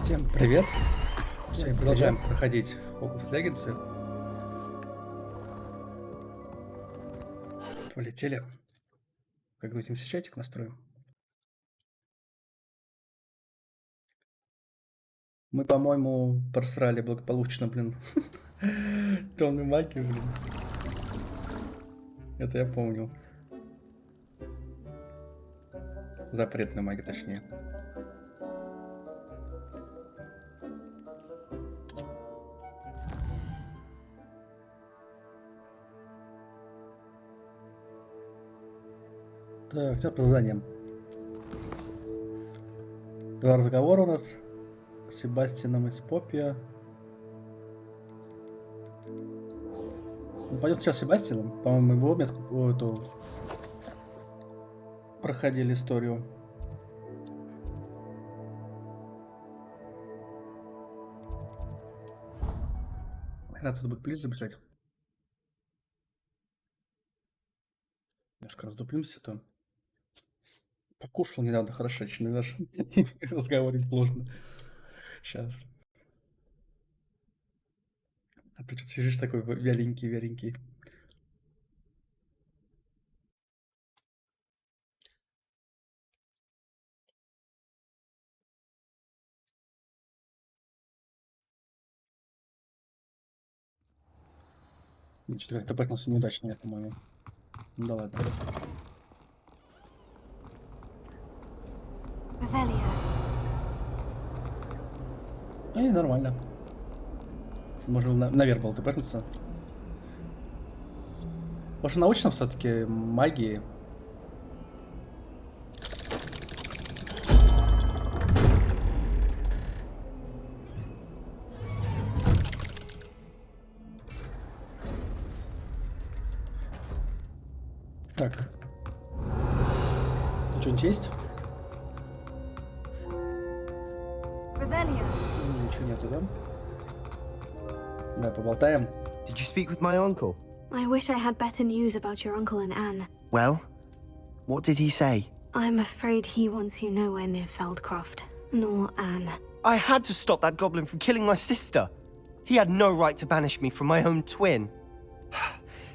Всем привет! Сегодня продолжаем проходить Hogwarts Legacy. Полетели. Прогрузимся, чатик настроим. Мы, по-моему, просрали благополучно, блин. Темную магию, блин. Это я помню. Запретную магию, точнее. Так, что по заданиям? 2 разговора у нас с Себастьяном из Поппия. Ну, пойдем сейчас с Себастьяном. По-моему, его эту проходили историю. Отсюда будет ближе бежать. Немножко раздуплимся, то покушал недавно хорошечно, даже разговаривать сложно. Сейчас. А ты что-то сидишь такой вяленький. Что-то как-то прыгнулся неудачно, я, по-моему. Ну да ладно. Нормально. Можно наверх было прыгнуться. Может, научно все-таки магии. Так. Что-нибудь есть? Ничего нету, да? Давай поболтаем. Did you speak with my uncle? I wish I had better news about your uncle and Anne. Well, what did he say? I'm afraid he wants you nowhere near Feldcroft, nor Anne. I had to stop that goblin from killing my sister. He had no right to banish me from my own twin.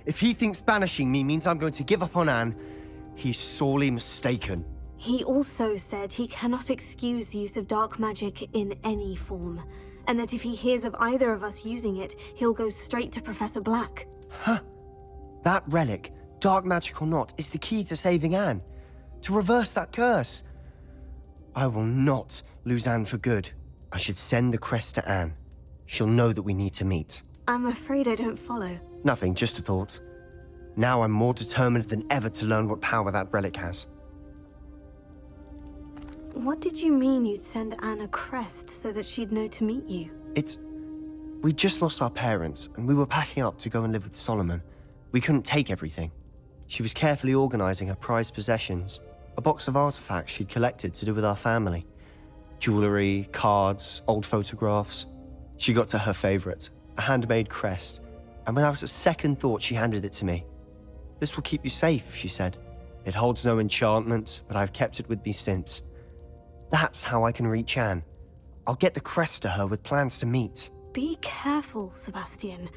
If he thinks banishing me means I'm going to give up on Anne, he's sorely mistaken. He also said he cannot excuse the use of dark magic in any form, and that if he hears of either of us using it, he'll go straight to Professor Black. Huh. That relic, dark magic or not, is the key to saving Anne. To reverse that curse. I will not lose Anne for good. I should send the crest to Anne. She'll know that we need to meet. I'm afraid I don't follow. Nothing, just a thought. Now I'm more determined than ever to learn what power that relic has. What did you mean you'd send Anne a crest so that she'd know to meet you? We just lost our parents, and we were packing up to go and live with Solomon. We couldn't take everything. She was carefully organizing her prized possessions, a box of artifacts she'd collected to do with our family. Jewelry, cards, old photographs. She got to her favorite, a handmade crest, and without a second thought she handed it to me. This will keep you safe, she said. It holds no enchantment, but I've kept it with me since. That's how I can reach Anne. I'll get the crest to her with plans to meet. Be careful, Sebastian.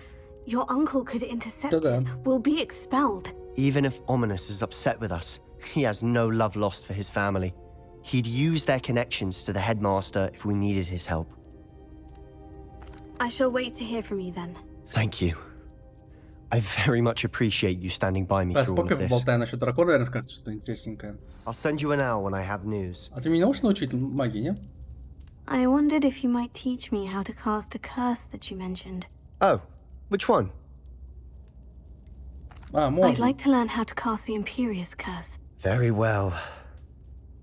Your uncle could intercept Ta-da. it. We'll be expelled. Even if Ominous is upset with us, he has no love lost for his family. He'd use their connections to the headmaster if we needed his help. I shall wait to hear from you then. Thank you. I very much appreciate you standing by me Да, through all спокойно of this. поболтаем насчет дракона, наверное, скажет что-то интересненькое. I'll send you an hour when I have news. А ты меня можешь научить магии, не? I wondered if you might teach me how to cast a curse that you mentioned. Oh, which one? А, I'd можно. like to learn how to cast the Imperious Curse. Very well.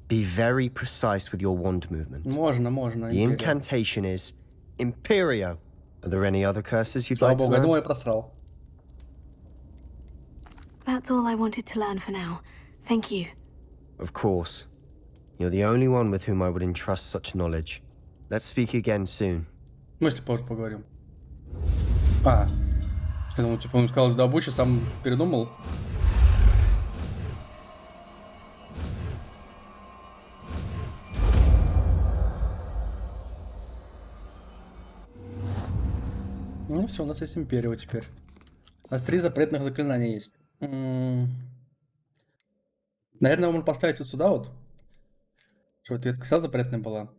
Be very precise with your wand movement. Можно. The incantation is Imperio. Are there any other curses you'd Слава like to богу, я learn? думал, я просрал. That's all I wanted to learn for now. Thank you. Of course. You're the only one with whom I would entrust such knowledge. Let's speak again soon. Мы с тобой поговорим. А, я думал, типа он сказал добычу, сам передумал. Ну все, у нас есть империя теперь. У нас 3 запретных заклинания есть. Наверное, можно поставить вот сюда вот. Чтобы ветка вся запретная была.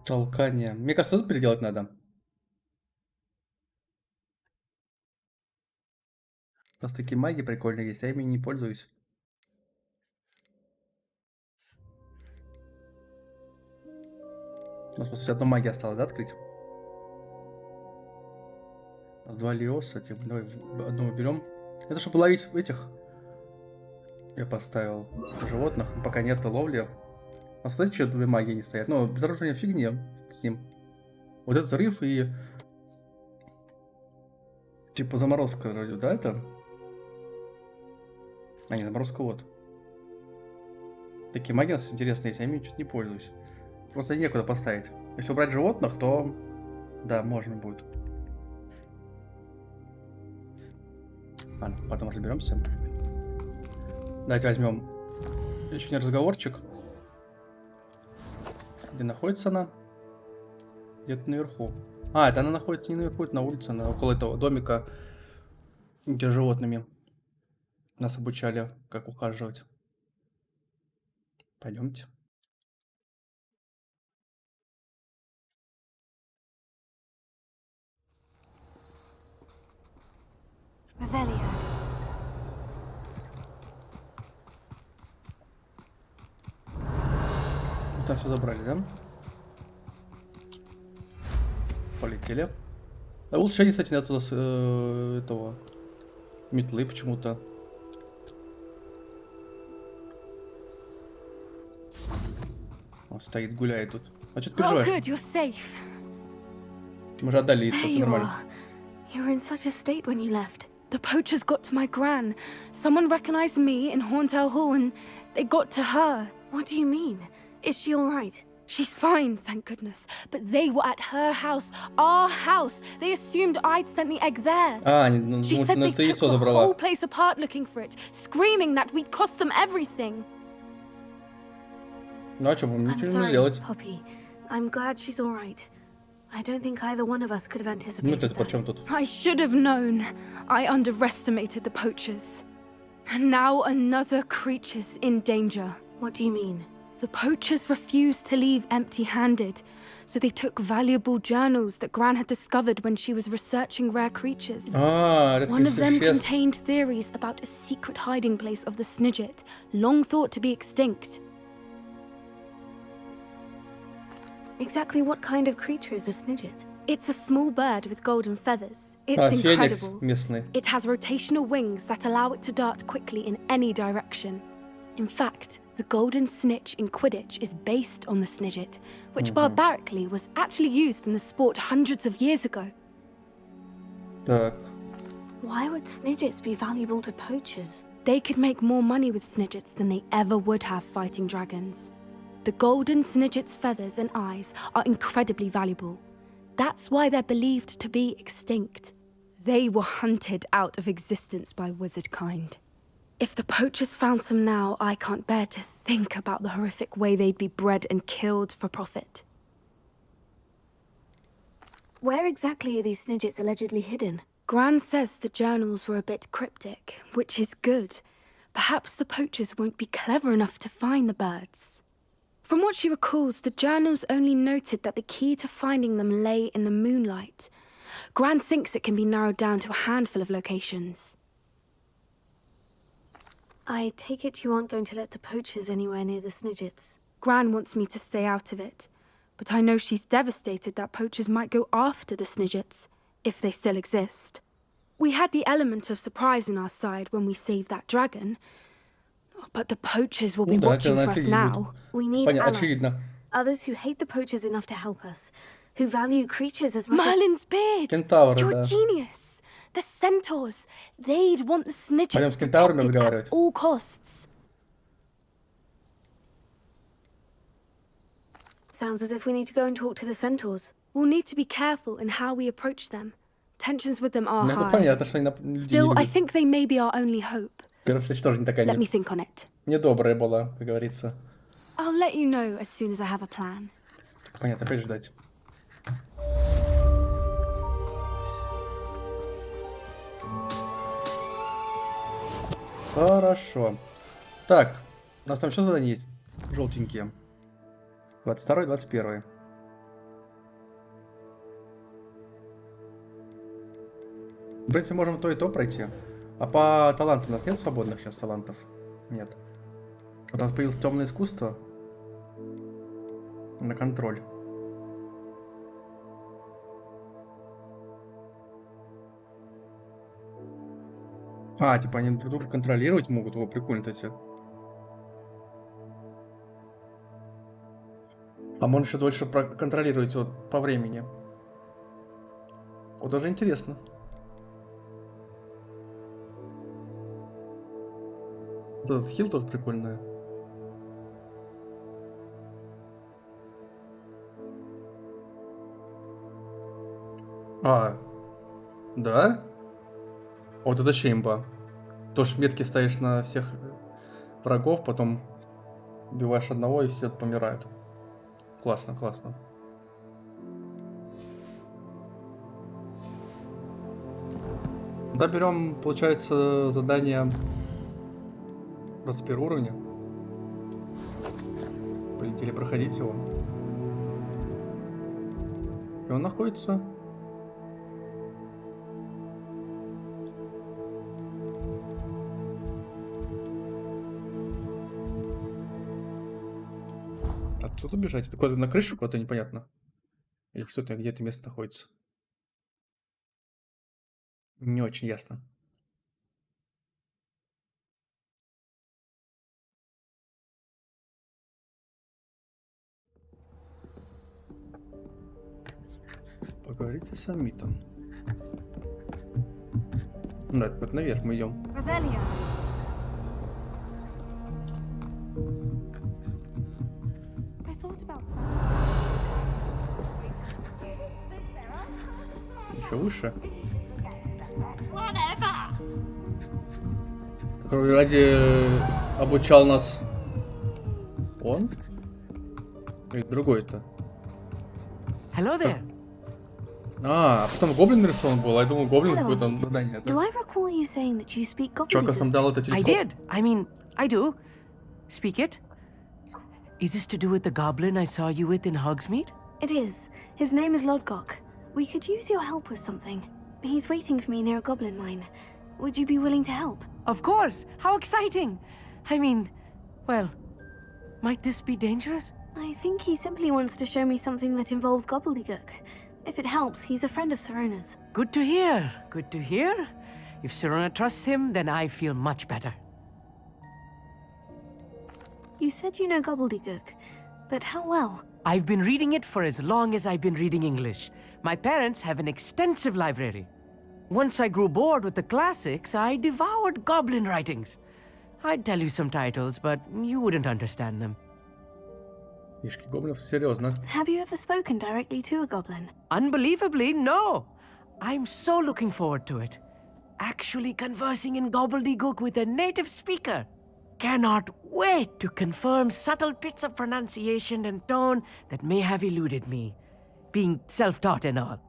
Толкание. Мне кажется, тут переделать надо. У нас такие маги прикольные есть, а я ими не пользуюсь. У нас, по сути, одна магия осталась, да, открыть? У нас 2 лиоса, типа, давай одного берем. Это чтобы ловить этих. Я поставил животных, но пока нет ловли. А смотрите, что 2 магии не стоят. Ну, безоружение фигни с ним. Вот этот взрыв и... Типа заморозка вроде, да, это? А, не, заморозка вот. Такие маги у нас интересные есть, а я ими что-то не пользуюсь. Просто некуда поставить. Если убрать животных, то... Да, можно будет. Ладно, потом разберемся. Давайте возьмем еще не разговорчик. Где находится она? Где-то наверху. А, это она находится не наверху, это на улице, она около этого домика, где животными нас обучали, как ухаживать. Пойдемте. Revelio. Там все забрали, да? Полетели. А улучшение, кстати, нет у нас этого метлы почему-то. Он стоит, гуляет тут. А что ты Oh, переживаешь? good, you're safe. Мы же отдали яйцо, There все you нормально. are. You were in such a state when you left. The poachers got to my gran. Someone recognized me in Horntail Hall and they got to her. What do you mean? Is she all right? She's fine, thank goodness. But they were at her house, our house. They assumed I'd sent the egg there. А, ну She said they ты took яйцо the забрала. whole place apart looking for it, screaming that we'd cost them everything. Ну а что, мы I'm ничего не можем sorry, сделать. Poppy. I'm glad she's all right. I don't think either one of us could have Ну anticipated это при чем that. тут? I should have known. I underestimated the poachers. And now another creature's in danger. What do you mean? The poachers refused to leave empty-handed, so they took valuable journals that Gran had discovered when she was researching rare creatures. А, One of them редких существ. contained theories about a secret hiding place of the Snidget, long thought to be extinct. Exactly what kind of creature is a Snidget? It's a small bird with golden feathers. It's А, феникс incredible. местный. It has rotational wings that allow it to dart quickly in any direction. In fact, the golden snitch in Quidditch is based on the Snidget, which barbarically was actually used in the sport hundreds of years ago. Так. Why would Snidgets be valuable to poachers? They could make more money with Snidgets than they ever would have fighting dragons. The golden Snidget's feathers and eyes are incredibly valuable. That's why they're believed to be extinct. They were hunted out of existence by wizard kind. If the poachers found some now, I can't bear to think about the horrific way they'd be bred and killed for profit. Where exactly are these Snidgets allegedly hidden? Gran says the journals were a bit cryptic, which is good. Perhaps the poachers won't be clever enough to find the birds. From what she recalls, the journals only noted that the key to finding them lay in the moonlight. Gran thinks it can be narrowed down to a handful of locations. I take it you aren't going to let the poachers anywhere near the Snidgets. Gran wants me to stay out of it, but I know she's devastated that poachers might go after the Snidgets, if they still exist. We had the element of surprise on our side when we saved that dragon, but the poachers will be Да, watching это for us очевидно. now. We need Понятно, allies. очевидно. Others who hate the poachers enough to help us. Who value creatures as much as... Merlin's beard! Кентавры, You're да. a genius! The centaurs! They'd want the Пойдем Snidgets с кентаврами protected разговаривать. at all costs. Sounds as if we need to go and talk to the centaurs. We'll need to be careful in how we approach them. Tensions with them are Ну это high. понятно, что они людей не Still, I любят. think they may be our only hope. Первая встреча тоже не такая Let me think on it. недобрая была, как говорится. I'll let you know as soon as I have a plan. Понятно, опять ждать. Хорошо. Так, у нас там еще задания есть желтенькие. 22-й, 21-й. В принципе, можем то и то пройти. А по талантам у нас нет свободных сейчас талантов? Нет. Вот у нас появилось темное искусство. На контроль. А, типа они друг друга контролировать могут. О, прикольно, кстати. А можно еще дольше контролировать вот по времени. Вот даже интересно. Вот этот хил тоже прикольный. А, да? Вот это щемба. Тоже метки ставишь на всех врагов, потом убиваешь одного и все помирают. Классно, классно. Да, берем, получается, задание 21 уровня. Полетели проходить его. И он находится... Отсюда бежать? Это куда-то на крышу куда-то непонятно. Или что это, где это место находится? Не очень ясно. Поговорите с Амитом. Да, это куда-то наверх мы идем. Revelio. I thought about Еще выше. Который ради обучал нас он? Или другой-то? Hello there. А потом гоблин нарисован был, а я думал, гоблин Hello, какое-то Amit. задание. Do I recall you saying that you speak Чувак нам gobbledygook? дал это I телефон. did. I mean, I do. Speak it. Is this to do with the goblin I saw you with in Hogsmeade? It is. His name is Lodgok. We could use your help with something. He's waiting for me near a goblin mine. Would you be willing to help? Of course. How exciting. I mean, well, might this be dangerous? I think he simply wants to show me something that involves gobbledygook. If it helps, he's a friend of Serona's. Good to hear. Good to hear. If Serona trusts him, then I feel much better. You said you know gobbledygook, but how well? I've been reading it for as long as I've been reading English. My parents have an extensive library. Once I grew bored with the classics, I devoured goblin writings. I'd tell you some titles, but you wouldn't understand them. Ишки гоблинов, серьезно. Have you ever spoken directly to a goblin? Unbelievably, no. I'm so looking forward to it. Actually conversing in gobbledygook with a native speaker. Cannot wait to confirm subtle bits of pronunciation and tone that may have eluded me, being self-taught and all.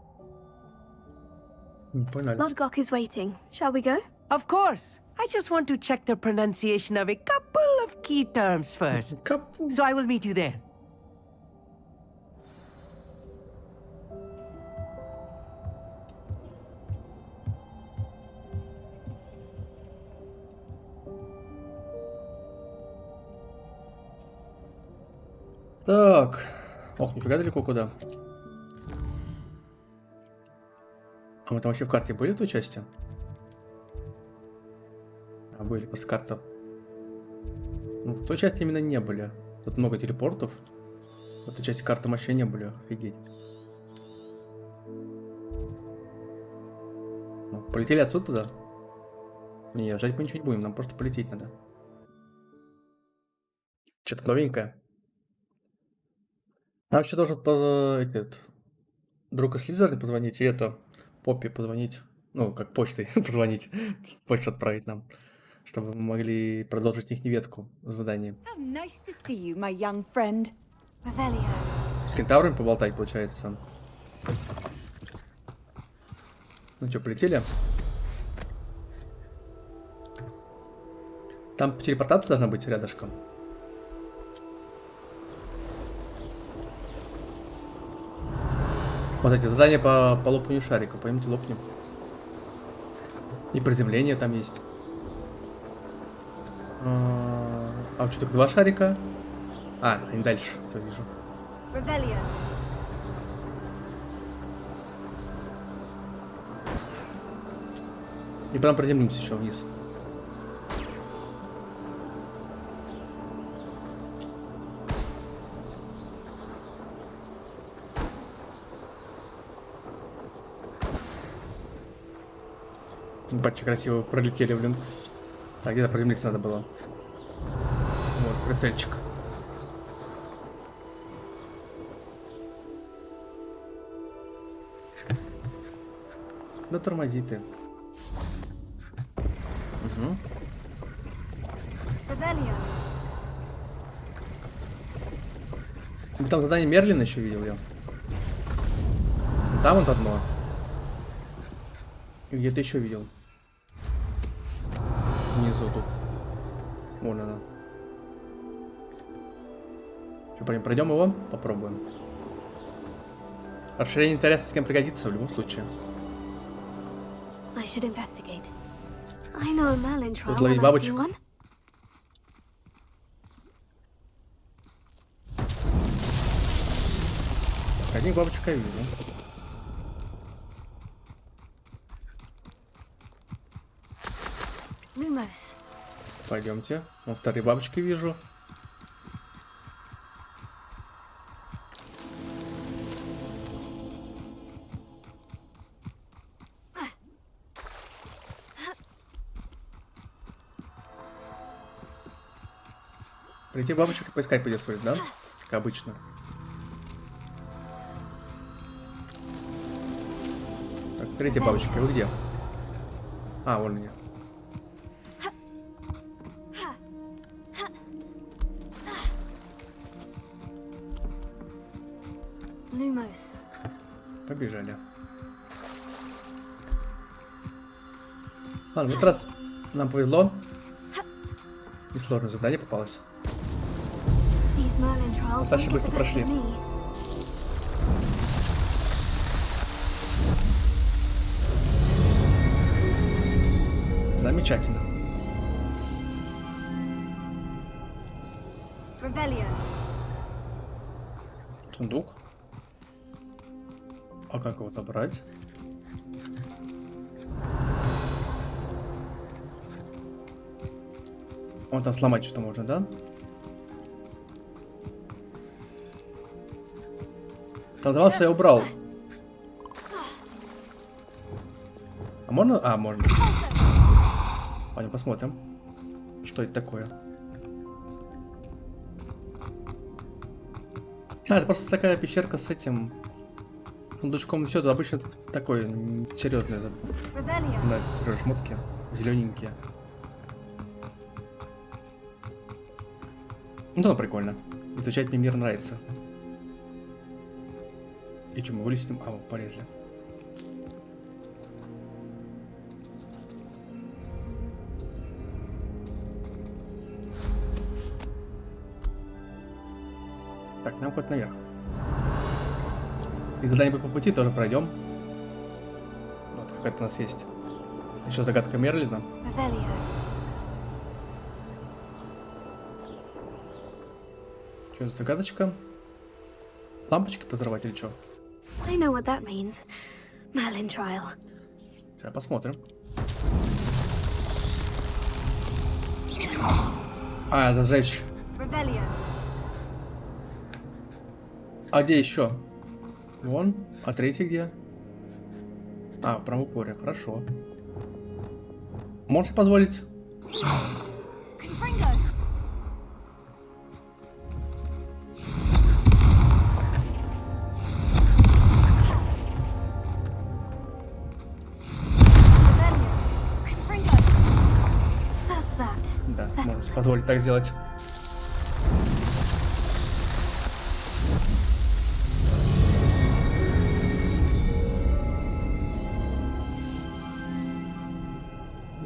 Поняли. Lodgok is waiting. Shall we go? Of course. I just want to check the pronunciation of a couple of key terms first. So I will meet you there. Так. Ох, нифига далеко куда. А мы там вообще в карте были в той части? А, были, просто карта. Ну, в той части именно не были. Тут много телепортов. В этой части карты вообще не были. Офигеть. Ну, полетели отсюда туда? Не, жать мы ничего не будем, нам просто полететь надо. Что-то новенькое. Нам еще должен друг из Слизерина позвонить, и это Поппи позвонить. Ну, как почтой позвонить. Почту отправить нам. Чтобы мы могли продолжить их ветку задания. How nice to see you, my young friend. Revelio. С кентаврами поболтать, получается. Ну что, полетели? Там телепортация должна быть рядышком. Вот эти задания по лопанию шарика. Поймите, лопнем. И приземление там есть. А что, только 2 шарика? А, они дальше, я вижу. Revelio. И потом приземлимся еще вниз. Батчи красиво пролетели, блин. Так, где-то приземлиться надо было. Вот, прицельчик. Да тормози ты. Угу. Revelio. Там задание Мерлина еще видел я. Там вот одно. И где-то еще видел. Внизу тут. Вон она. Что, пройдем его? Попробуем. Расширение интереса с кем пригодится в любом случае. I should investigate. I know a Merlin trial Тут ловить when I see бабочек. one. Одних бабочек я вижу. Lumos. Пойдемте. Вот вторые бабочки вижу. Прийти бабочек и поискать придется, да? Как обычно. Так, третья бабочка, вы где? А, вон они. Lumos. Побежали. Ладно, в этот раз нам повезло. И сложное задание попалось. These Merlin trials Достаточно won't get быстро the best прошли. of me. Замечательно. Revelio. Сундук. А как его забрать? Вон там сломать что-то можно, да? Там завался, я убрал. А можно? А, можно. Пойдем посмотрим, что это такое. А, это просто такая пещерка с этим сундучком и все. Это обычно такой серьезный. Revelio. Да, серьезные шмотки. Зелененькие. Ну, это прикольно. Изучать мне мир нравится. И что, мы вылезем? А, вот, полезли. Так, нам хоть наверх. И когда-нибудь по пути тоже пройдем. Вот какая-то у нас есть. Еще загадка Мерлина. Revelio. Что за загадочка? Лампочки позорвать или что? I know what that means. Merlin trial. Сейчас посмотрим. А, зажечь. Revelio. А где еще? Вон. А третий где? А, в правом упоре. Хорошо. Можете позволить? Confringo. Revelio. Confringo. That's that. Да, Settled. можете позволить так сделать.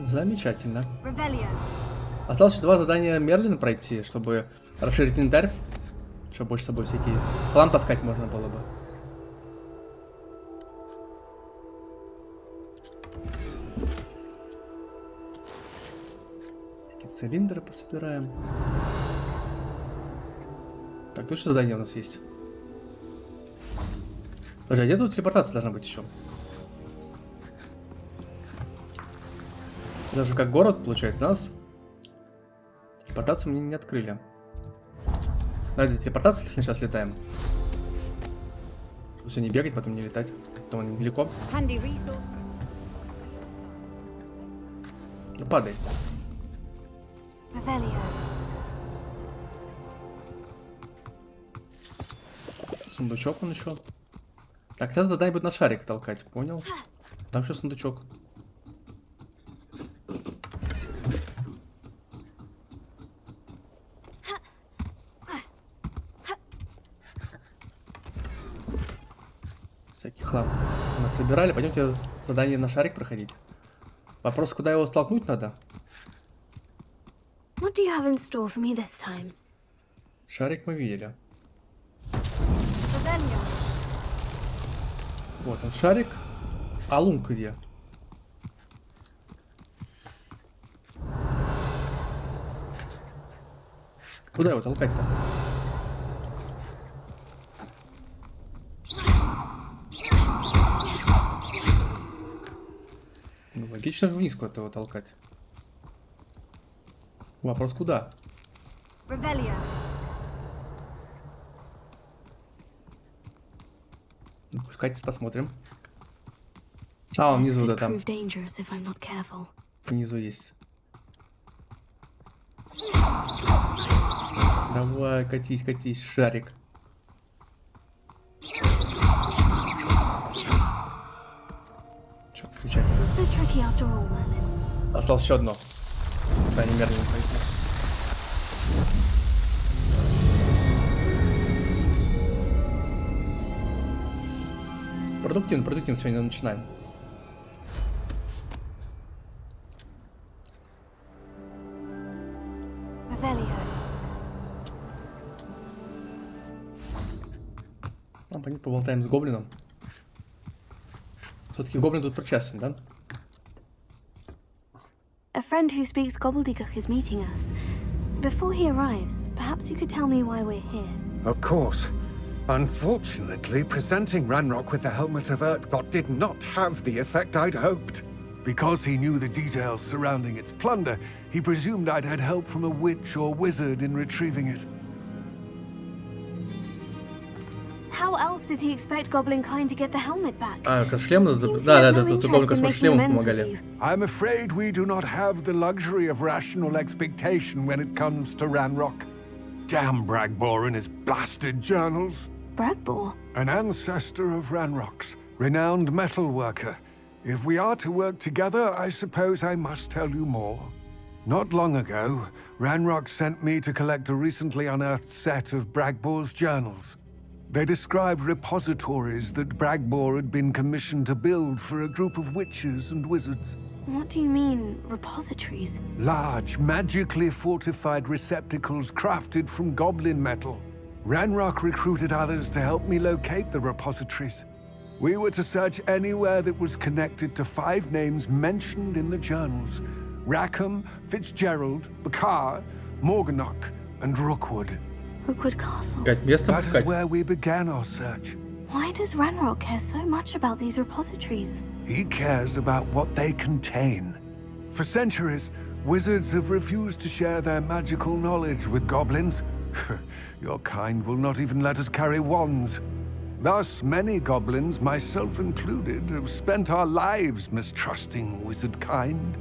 Замечательно. Revelio. Осталось еще 2 задания Мерлина пройти, чтобы расширить инвентарь. Чтобы больше с собой всякие хлам таскать можно было бы. Такие цилиндры пособираем. Так, тут что задание у нас есть? Подожди, а где тут телепортация должна быть еще? Даже как город, получается, нас телепортацию мне не открыли. Давайте телепортацию, если сначала слетаем. Все не бегать, потом не летать. Потом недалеко. Handy resource. Ну падай. Revelio. Сундучок он еще. Так, сейчас задание будет на шарик толкать, понял? Там еще сундучок. Всякий хлам мы собирали. Пойдемте задание на шарик проходить. Вопрос, куда его столкнуть надо? What do you have in store for me this time? Шарик мы видели. Revelio. Вот он шарик. А лунка где? Куда его толкать-то? Ну, логично вниз куда-то его толкать. Вопрос куда? Revelio. Ну, пускайте, посмотрим. А, он This внизу, да, could там. prove dangerous if I'm not careful. Внизу есть. Давай, катись, катись, шарик. Че, включай. Not so tricky after all, Merlin. Осталось еще одно. Испытание Мерлина пройти. Продуктивно, продуктивно сегодня начинаем. Revelio. А, пойдем поболтаем с гоблином. Все-таки гоблин тут причастен, да? A friend who speaks gobbledygook is meeting us. Before he arrives, perhaps you could tell me why we're here. Of course. Unfortunately, presenting Ranrock with the Helmet of Urtkot did not have the effect I'd hoped. Because he knew the details surrounding its plunder, he presumed I'd had help from a witch or wizard in retrieving it. How else did he expect Goblin Kind to get the helmet back? А, шлем, Seems he да, has да, no тут interest гоблин in с making шлемом amends with помогали. you. I'm afraid we do not have the luxury of rational expectation when it comes to Ranrock. Damn Bragbor and his blasted journals. Bragbor? An ancestor of Ranrock's, renowned metal worker. If we are to work together, I suppose I must tell you more. Not long ago, Ranrock sent me to collect a recently unearthed set of Bragbor's journals. They described repositories that Bragbor had been commissioned to build for a group of witches and wizards. What do you mean, repositories? Large, magically fortified receptacles crafted from goblin metal. Ranrock recruited others to help me locate the repositories. We were to search anywhere that was connected to 5 names mentioned in the journals: Rackham, Fitzgerald, Bakar, Morganach, and Rookwood. Rookwood Castle. Искать место, That is пускать. where we began our search. Why does Ranrock care so much about these repositories? He cares about what they contain. For centuries, wizards have refused to share their magical knowledge with goblins. Your kind will not even let us carry wands. Thus, many goblins, myself included, have spent our lives mistrusting wizard kind.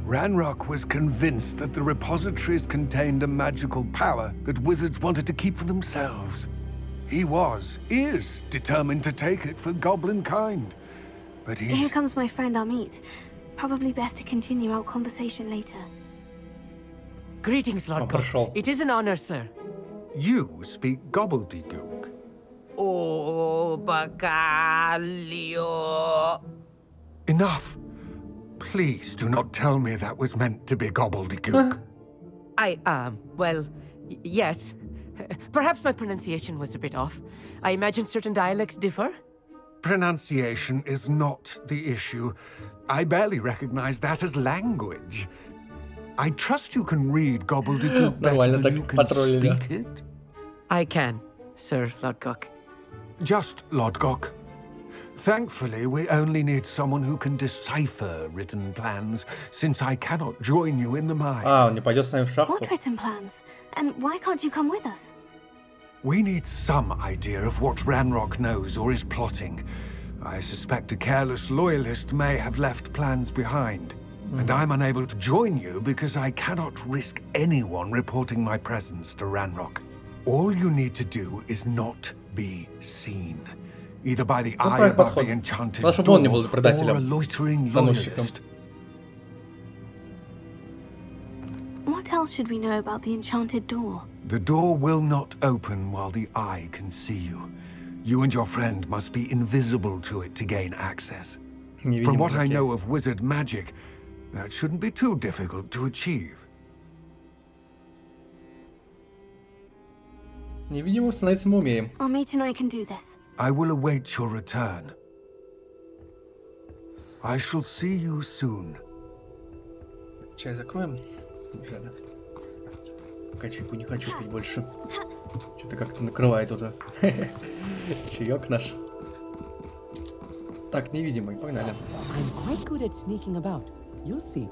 Ranrock was convinced that the repositories contained a magical power that wizards wanted to keep for themselves. He is determined to take it for goblin kind. But Here he's... comes my friend Amit. Probably best to continue our conversation later. Greetings, Lord Oh, God. пошел. It is an honor, sir. You speak gobbledygook. Oh, Bacalio. Enough. Please do not tell me that was meant to be gobbledygook. Well, yes. Perhaps my pronunciation was a bit off. I imagine certain dialects differ. Pronunciation is not the issue. I barely recognize that as language. I trust you can read gobbledygook better Нормально than так you can потроллили. speak it. I can, Sir Lodgok. Just Lodgok. Thankfully, we only need someone who can decipher written plans, since I cannot join you in the mine. А, он не пойдет с нами в шахту? What written plans? And why can't you come with us? We need some idea of what Ranrock knows or is plotting. I suspect a careless loyalist may have left plans behind. And I'm unable to join you because I cannot risk anyone reporting my presence to Ranrock. All you need to do is not be seen. Either by the eye правильный above подход. the enchanted Главное, чтобы он не был door or a предателем, loitering доносчиком. loyalist. What else should we know about the enchanted door? The door will not open while the eye can see you. You and your friend must be invisible to it to gain access. From what I know of wizard magic, that shouldn't be too difficult to achieve. Невидимым становиться мы умеем. Armit and I can do this. I will await your return. I shall see you soon. Чай закроем? Жаль. Пока чайку не хочу пить больше. Что-то как-то накрывает уже. Чаек наш. Так, невидимый, погнали. I'm quite good at sneaking about. You'll see.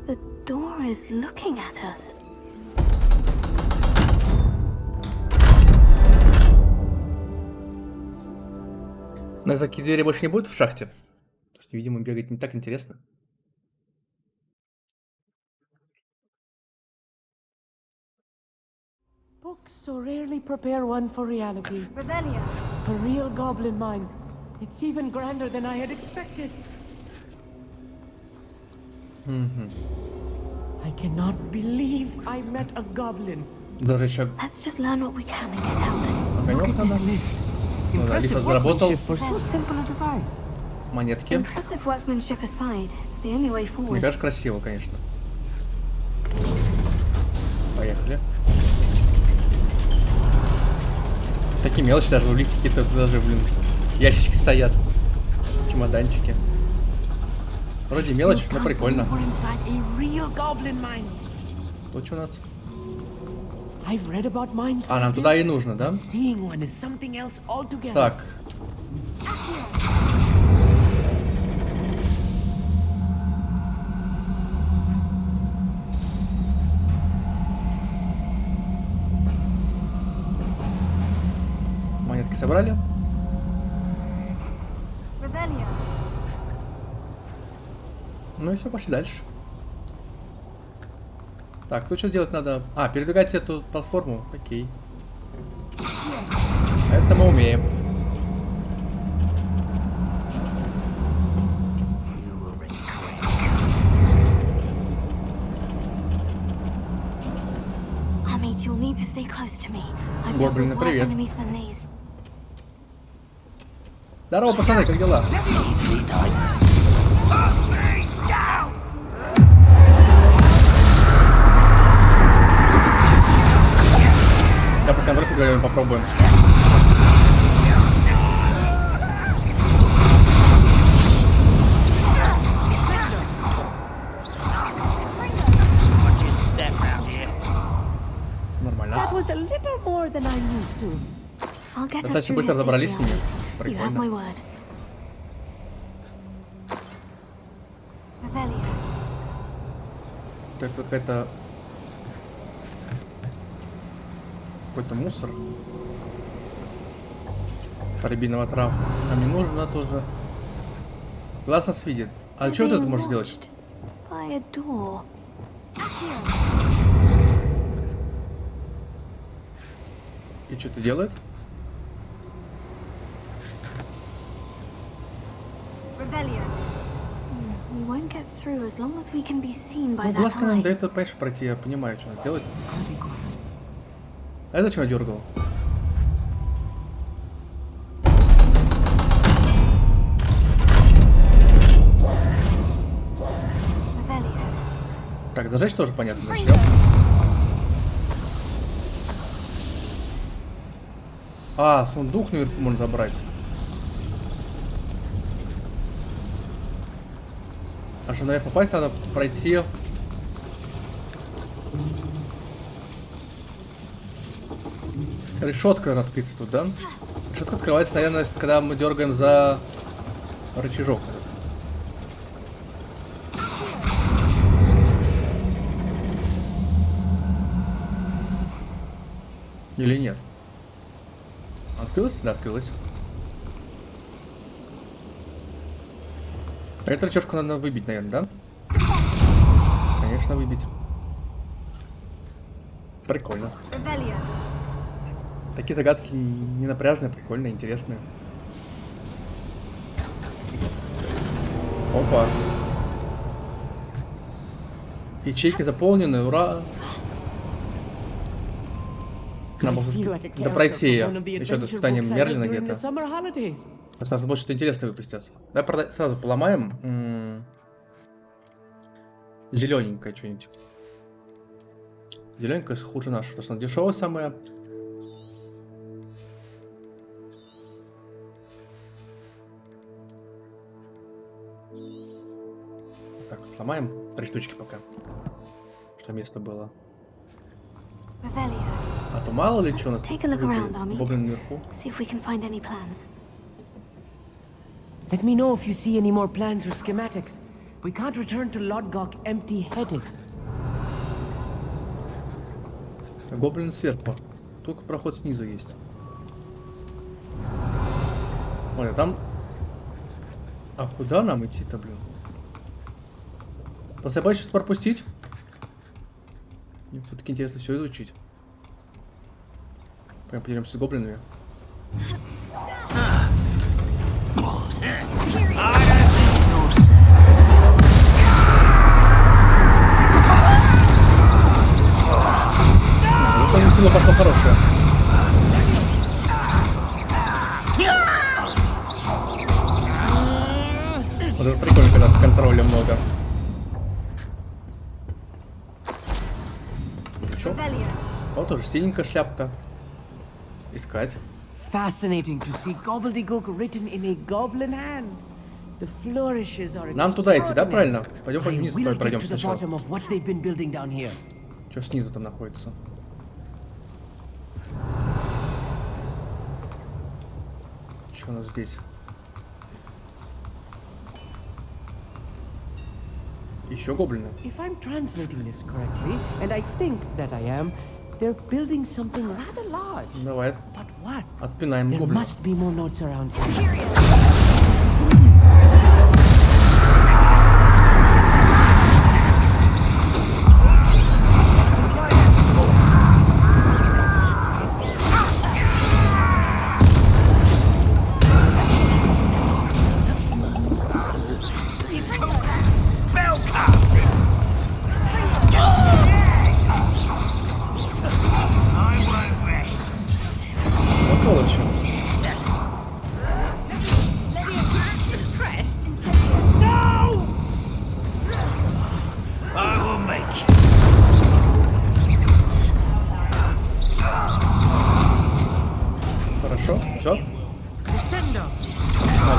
The door is looking at us. У нас такие двери больше не будет в шахте? С невидимым бегать не так интересно. Books so rarely prepare one for reality. Revelia. A real goblin mine. It's even grander than I had expected. I cannot believe I met a goblin. Даже еще Let's just learn what we can and get out. Look огонек at this надо. lift. Ну да, лифт Impressive заработал. workmanship for so simple a device. Монетки. Impressive workmanship aside, it's the only way Мне forward. кажется, красиво, конечно. Поехали. Такие мелочи даже в лифте какие-то даже, блин, ящички стоят. Чемоданчики. Вроде мелочь, но прикольно. We're inside a real goblin mine. Вот что у нас. I've read about mines А, нам like туда this, и нужно, да? but seeing one is something else altogether. Так. Монетки собрали. Revelia. Ну и все, пошли дальше. Так, тут что делать надо? А, передвигать эту платформу. Окей. Это мы умеем. Armit, you'll need to stay close to me. I've dealt Гоблины, with worse привет. enemies than these. Здорово, пацаны, как дела? Да, по контролю говорим, попробуем. Нормально. That was a little more than I'm used to. I'll get us Достаточно through быстро this разобрались safely, с ними. Armit. You have my Прикольно. word. Revelia. Это какая-то... Какой-то мусор. Рябиновая трава. Нам не нужно тоже. Глаз нас видит. А We're что вот это being можешь делать? watched by a door. И что это делает? Revelia. We won't get through as long as we can be seen by Ну, that глазка нам eye. дает, понимаешь, пройти, я понимаю, что надо делать. А это зачем я дергал? Revelia. Так, Так, зажечь тоже понятно, зачем. А, сундук наверху можно забрать. А чтобы наверх попасть, надо пройти... Решетка открыться тут, да? Решетка открывается, наверное, когда мы дергаем за рычажок. Или нет? Открылась? Да, открылась. А эту рычажку надо выбить, наверное, да? Конечно, выбить. Прикольно. Такие загадки не напряжные, прикольные, интересные. Опа. Ячейки заполнены, ура! Нам надо пройти ее. Еще до испытания Мерлина где-то. Сразу будет что-то интересное выпустится. Давай сразу поломаем. Зелененькое что-нибудь. Зелененькое хуже нашего, потому что она дешевая самая. Так, сломаем 3 штучки пока. Что место было. А то мало ли что у нас гоблин наверху. Let me know if you see any more plans or schematics. We can't return to Lodgok empty-headed. Гоблин сверху. Только проход снизу есть. Ой, а там... А куда нам идти-то, блин? Просто я боюсь сейчас пропустить. Мне все-таки интересно все изучить. Прям поделимся с гоблинами. Ну, сила пошла хорошая. Вот это прикольно, когда с контроля много. Чё? Вот тоже синенькая шляпка. Искать. Fascinating to see gobbledygook written in a goblin hand. The flourishes are Нам туда идти, да, правильно? Пойдем по вниз, пройдем to the сначала. bottom of what they've been building down here. Что снизу там находится? Что у нас здесь? Еще гоблины. If I'm translating this correctly, and I think that I am, they're building something rather large. Давай. But what? Отпинаем There гоблина. must be more notes around here. Вот сволочи. Хорошо, все. А,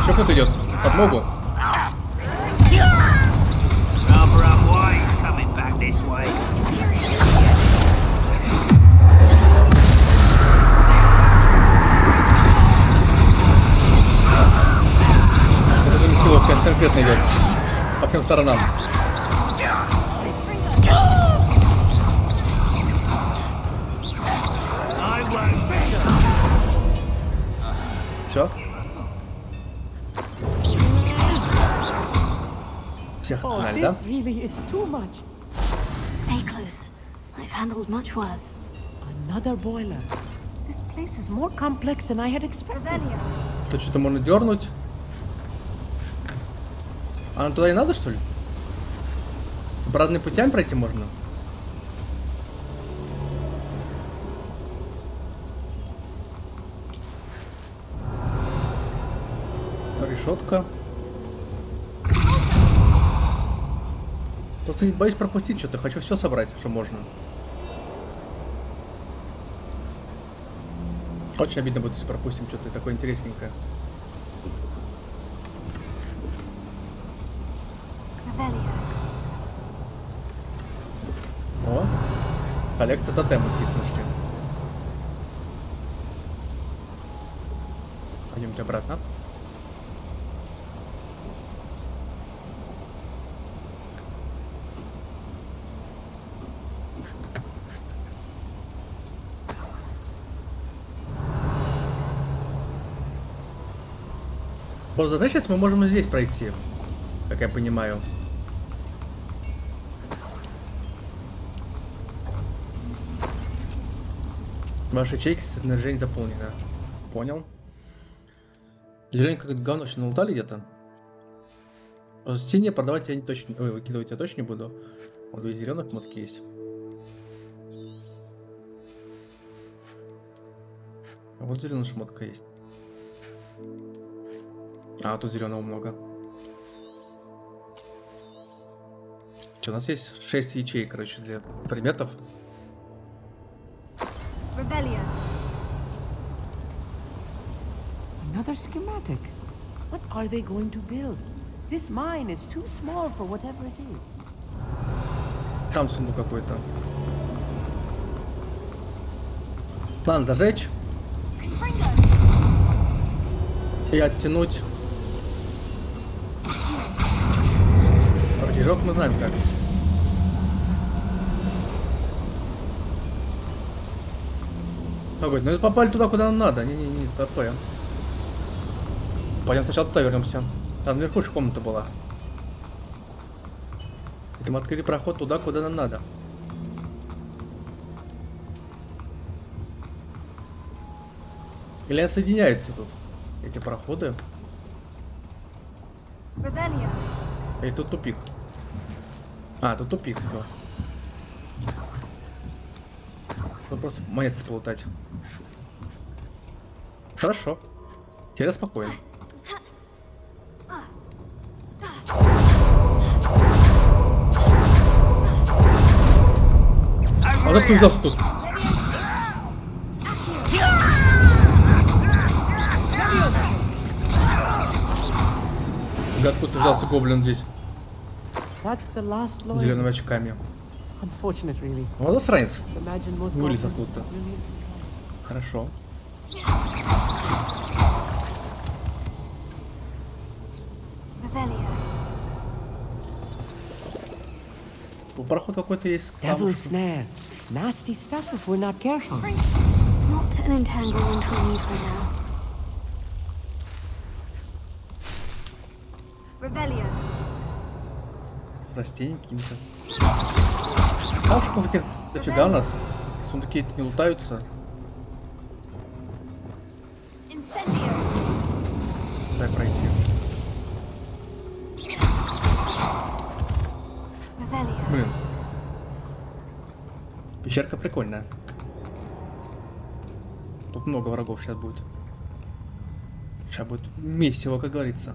еще кто-то идет. Подмогу. Сила конкретно идет. По всем сторонам. Все. Всех Oh, отогнали, да? this really is too much. Stay close. I've handled much worse. Another boiler. This place is more complex than I had expected. Тут что-то можно дернуть. А нам туда и надо, что ли? Обратными путями пройти можно? Решетка. Просто не боюсь пропустить что-то. Хочу все собрать, что можно. Очень обидно будет, если пропустим что-то такое интересненькое. О, коллекция тотемов какие-то нашли. Пойдемте обратно. Вот задача, сейчас мы можем и здесь пройти, как я понимаю. Ваша ячейка снаряжение заполнена. Понял. Зеленый как говно еще налутали где-то. В стене продавать я не точно. Ой, выкидывать я точно не буду. Вот две зеленых мотки есть. А вот зеленая шмотка есть. А, тут зеленого много. Что, у нас есть 6 ячеек, короче, для предметов. Another schematic. What are they going to build? This mine is too small for whatever it is. Там сундук какой-то. План зажечь. И оттянуть. Рычажок мы знаем как. Ой, ну попали туда, куда нам надо. Не-не-не, такое. Пойдем сначала туда вернемся. Там наверху же комната была. И мы открыли проход туда, куда нам надо. Или они соединяются тут, эти проходы. Или тут тупик. А, тут тупик. Все. Тут просто монетки полутать. Хорошо. Теперь спокойно. А как ты взялся тут? Откуда ты взялся, гоблин, здесь? Зелеными очками. Вот засранец. Вылез откуда-то. Хорошо. Проход какой-то есть. Devil's snare. Nasty stuff if we're not careful. Not an entanglement we need for now. Revelio. С растениями какими-то. Камушков этих дофига у нас. Сундуки не лутаются. Дай пройти. Блин. Пещерка прикольная. Тут много врагов сейчас будет. Сейчас будет месиво, как говорится.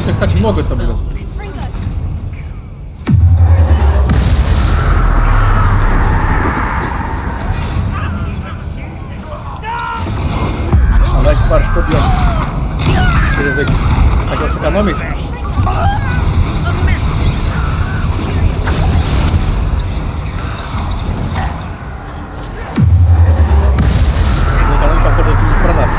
Их так много-то, блин. Давайте парочку убьем. Через X. Хотел сэкономить. Но экономить, походу, это не про нас.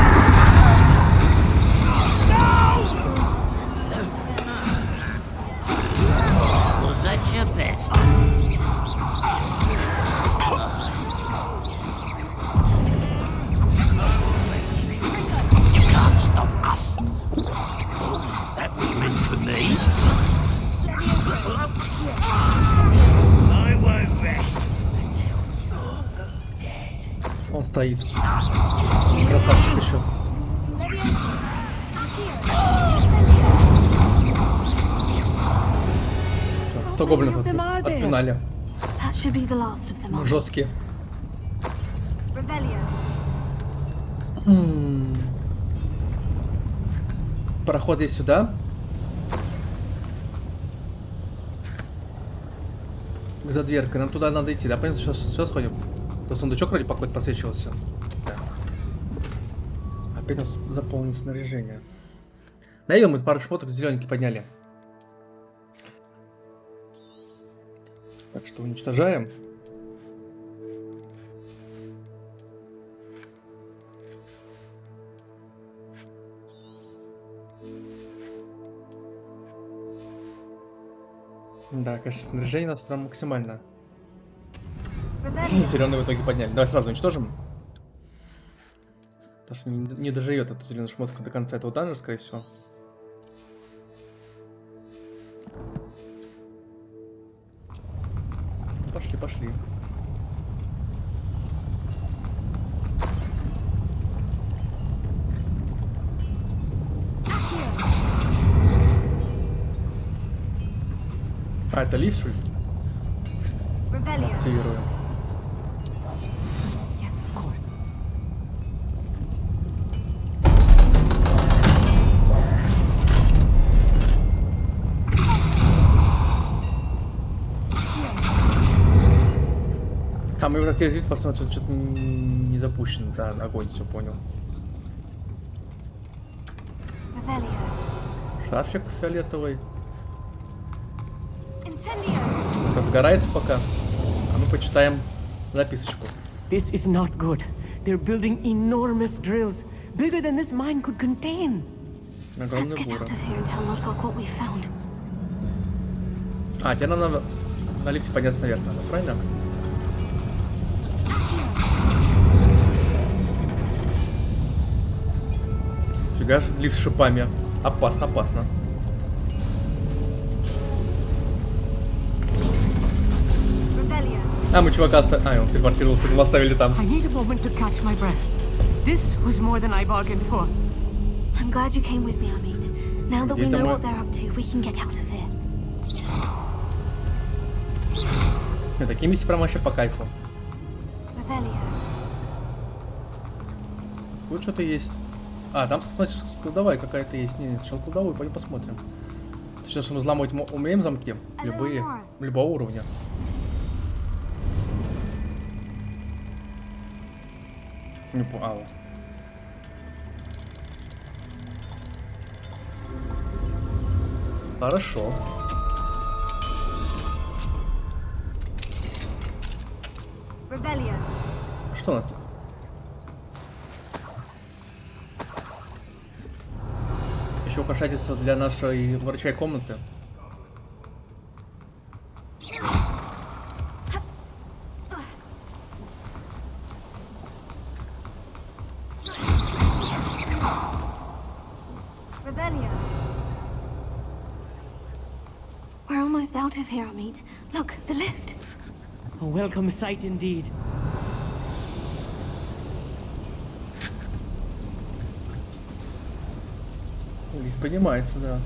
Он стоит. Красавчик еще. Всё, 100 гоблинов отпинали. That should be the last of them all. Жесткие. Revelio. Проход есть сюда. За дверкой. Нам туда надо идти, да? Понятно, сейчас сходим. То сундучок вроде какой-то подсвечивался. Да. Опять у нас заполнено снаряжение. Наверное, мы пару шмоток зелененький подняли. Так что уничтожаем. Да, конечно, снаряжение у нас прям максимально. Зеленый в итоге подняли. Давай сразу уничтожим. Потому что не доживет эту зеленую шмотку до конца этого данжа, скорее всего. Пошли. А, это лифт, что ли? Активируем. Yes, of course. А, мы уже активизировали, потому что что-то не запущено. Да, огонь, все понял. Шарфик фиолетовый. Все сгорается пока. А мы почитаем записочку. This is not good. They're building enormous drills, bigger than this mine could contain. Let's Огромный get бура. out of here and tell Lodgok what we found. А, теперь нам надо на лифте подняться наверх, надо, правильно? Фига ж, лифт с шипами. Опасно, опасно. А, мы чувака оставили. А, он телепортировался, мы оставили там. I need a moment to catch my breath. This was more than I bargained for. I'm glad you came with me, Amit. Now that we Где-то know мы- what they're up to, we can get out of here. Нет, такие миссии прям вообще по кайфу. Revelio. Тут что-то есть. А, там, значит, кладовая какая-то есть. Нет, сначала кладовую, пойдем посмотрим. Сейчас мы взломать умеем замки? Любые. Любого уровня. Не по... А, вот. Хорошо. Revelio. Что у нас тут? Еще украшательство для нашей врачей комнаты. Revelio. We're almost out of here, Amit. Look, the lift. A welcome sight indeed. Лифт поднимается, да.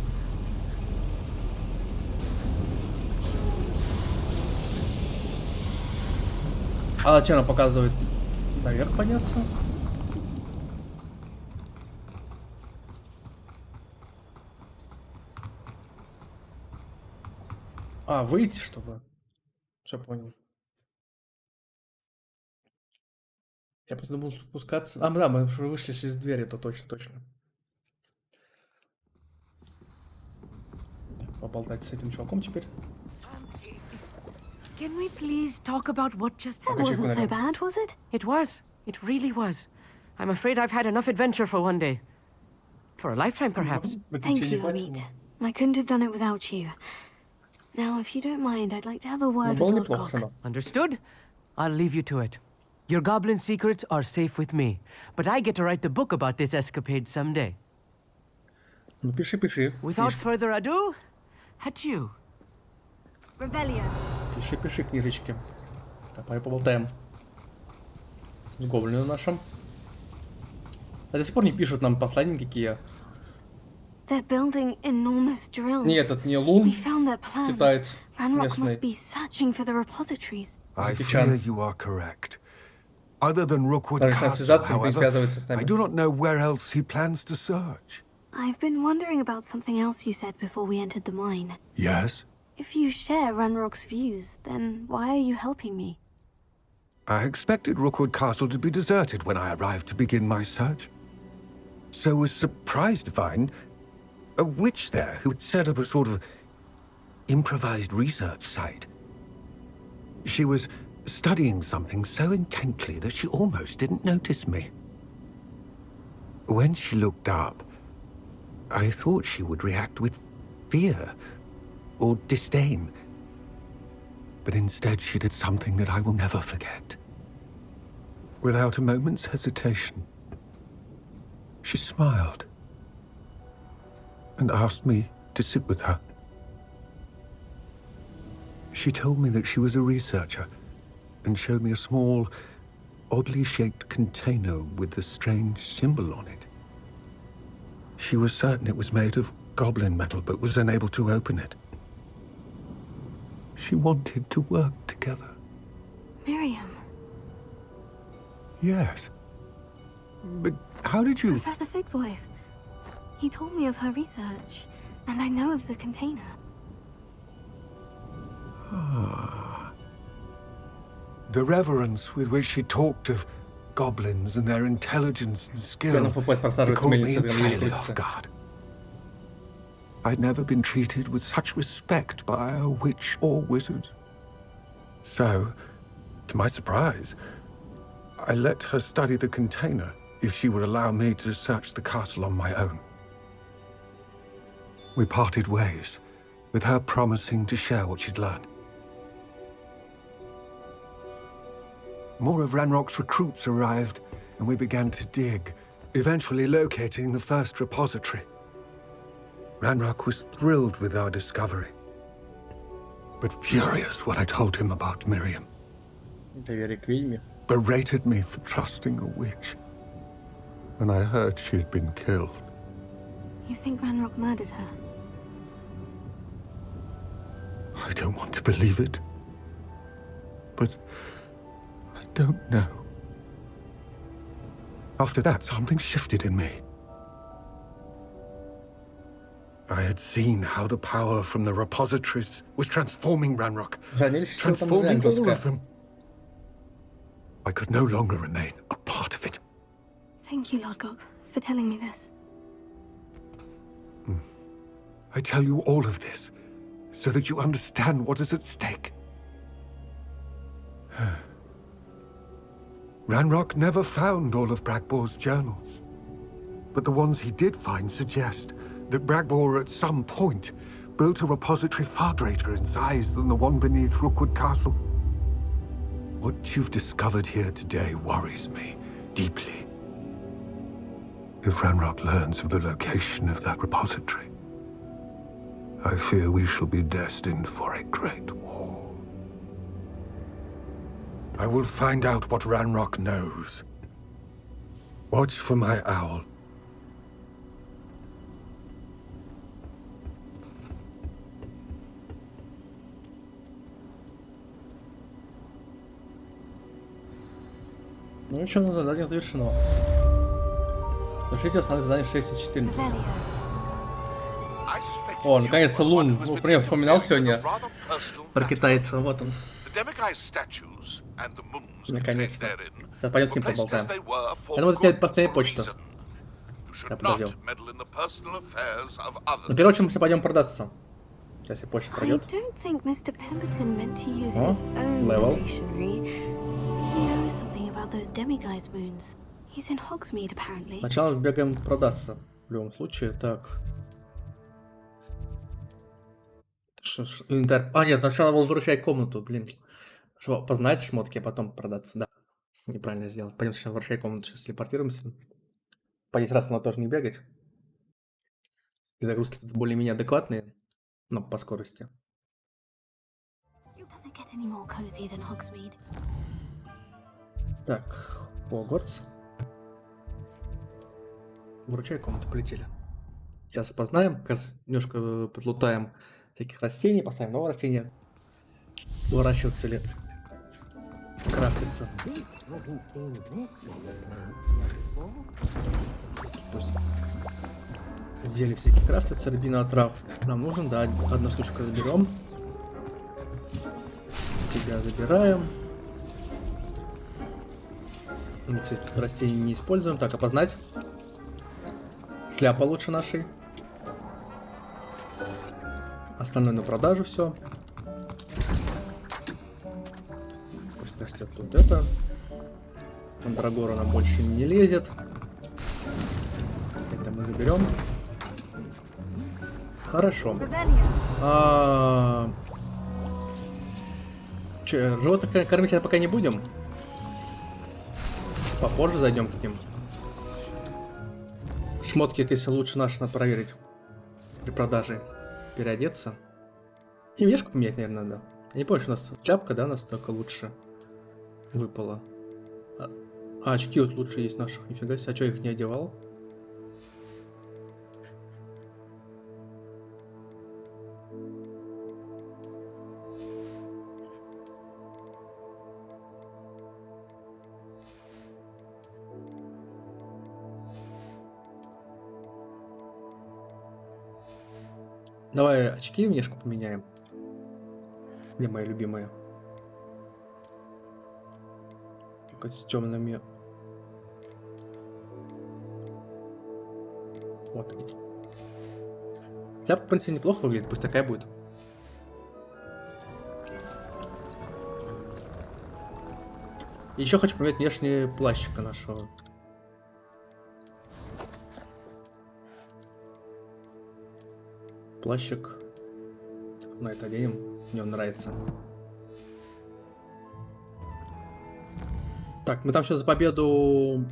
А зачем она показывает? Наверх подняться? А, выйти, чтобы. Все понял. Я просто думал спускаться. А, да, мы уже вышли через дверь, это точно. Поболтать с этим чуваком теперь. Can we please talk about what just That happened? wasn't so bad, was it? It was. It really was. I'm afraid I've had enough adventure for one day. For a lifetime, perhaps. Thank you, Amit. I couldn't have done it without you. Now, if you don't mind, I'd like to have a word Было with неплохо, Lodgok. сынок. Understood? I'll leave you to it. Your goblin secrets are safe with me, but I get to write the book about this escapade someday. Ну, пиши. Without Книжки. further ado, adieu. Revelio. Пиши книжечки. Давай поболтаем. С гоблином нашим. А до сих пор не пишут нам послания никакие. They're building enormous drills. Нет, это не Лун, We found their plans. китаец Ranrock местный. must be searching for the repositories. I Печаль. fear you are correct. Other than Rookwood Даже если Castle, связаться, не however, связывается с I нами. do not know where else he plans to search. I've been wondering about something else you said before we entered the mine. Yes? If you share Ranrock's views, then why are you helping me? I expected Rookwood Castle to be deserted when I arrived to begin my search. So was surprised to find a witch there who had set up a sort of improvised research site. She was studying something so intently that she almost didn't notice me. When she looked up, I thought she would react with fear or disdain. But instead she did something that I will never forget. Without a moment's hesitation, she smiled and asked me to sit with her. She told me that she was a researcher and showed me a small, oddly shaped container with a strange symbol on it. She was certain it was made of goblin metal, but was unable to open it. She wanted to work together. Miriam. Yes. But how did you... Professor Fig's wife. He told me of her research, and I know of the container. The reverence with which she talked of goblins and their intelligence and skill caught me entirely off guard. I'd never been treated with such respect by a witch or wizard. So, to my surprise, I let her study the container if she would allow me to search the castle on my own. We parted ways, with her promising to share what she'd learned. More of Ranrock's recruits arrived, and we began to dig, eventually locating the first repository. Ranrock was thrilled with our discovery, but furious when I told him about Miriam. Berated me for trusting a witch, and I heard she had been killed. You think Ranrock murdered her? I don't want to believe it, but I don't know. After that, something shifted in me. I had seen how the power from the repositories was transforming Ranrock, transforming all of them. I could no longer remain a part of it. Thank you, Lord Gog, for telling me this. I tell you all of this so that you understand what is at stake. Ranrock never found all of Bragbor's journals, but the ones he did find suggest that Bragbor at some point built a repository far greater in size than the one beneath Rookwood Castle. What you've discovered here today worries me deeply. If Ranrock learns of the location of that repository, I fear we shall be destined for a great war. I will find out what Ranrock knows. Watch for my owl. Ну еще задание завершено. Завершите основные задания 6 из 14. О, наконец-то Лун. Ну, про него вспоминал сегодня. Про китайца, вот он. Наконец-то. Сейчас пойдем с ним поболтаем. Я думаю, это теперь последняя почта. Я подождал. Но первое, чем мы пойдем продаться. Сейчас я почта I пройдет. don't think Mr. Pemberton meant to use his own level. stationery. He knows something about those demiguise moons. He's in Hogsmeade, apparently. Сначала бегаем продаться. В любом случае, так. Инвентарь. А, нет, сначала надо было возвращать комнату, блин. Чтобы познать шмотки, а потом продаться, да. Неправильно сделал. Пойдем сейчас возвращай комнату, сейчас телепортируемся. По 10 раз надо тоже не бегать. И загрузки тут более-менее адекватные, но по скорости. Does it get any more cozy than Hogsmeade? Так, Хогвартс. Вручай комнату, полетели. Сейчас опознаем, как раз немножко подлутаем всяких растений, поставим новое растение. Выращиваться ли, крафтится. Зелья всякие крафтятся, рябина трав. Нам нужен, да, одну штучку заберем. Тебя забираем. Эти растения не используем. Так, опознать. Шляпа лучше нашей. Остальное на продажу все. Пусть растет тут это. Мандрагора нам больше не лезет. Это мы заберем. Хорошо. Че, животных кормить пока не будем? Попозже зайдем к ним. Шмотки, если лучше наши, надо проверить при продаже. Переодеться. И вешку поменять, наверное, надо. Я не помню, что у нас шляпка, да, настолько лучше выпала. А очки вот лучше есть наших, нифига себе. А что я их не одевал? Давай очки внешку поменяем. Где мои любимые? Только с темными. Вот. Шляпа, в принципе, неплохо выглядит, пусть такая будет. Еще хочу поменять внешний плащика нашего. Плащик. На это оденем. Мне он нравится. Так, мы там сейчас за победу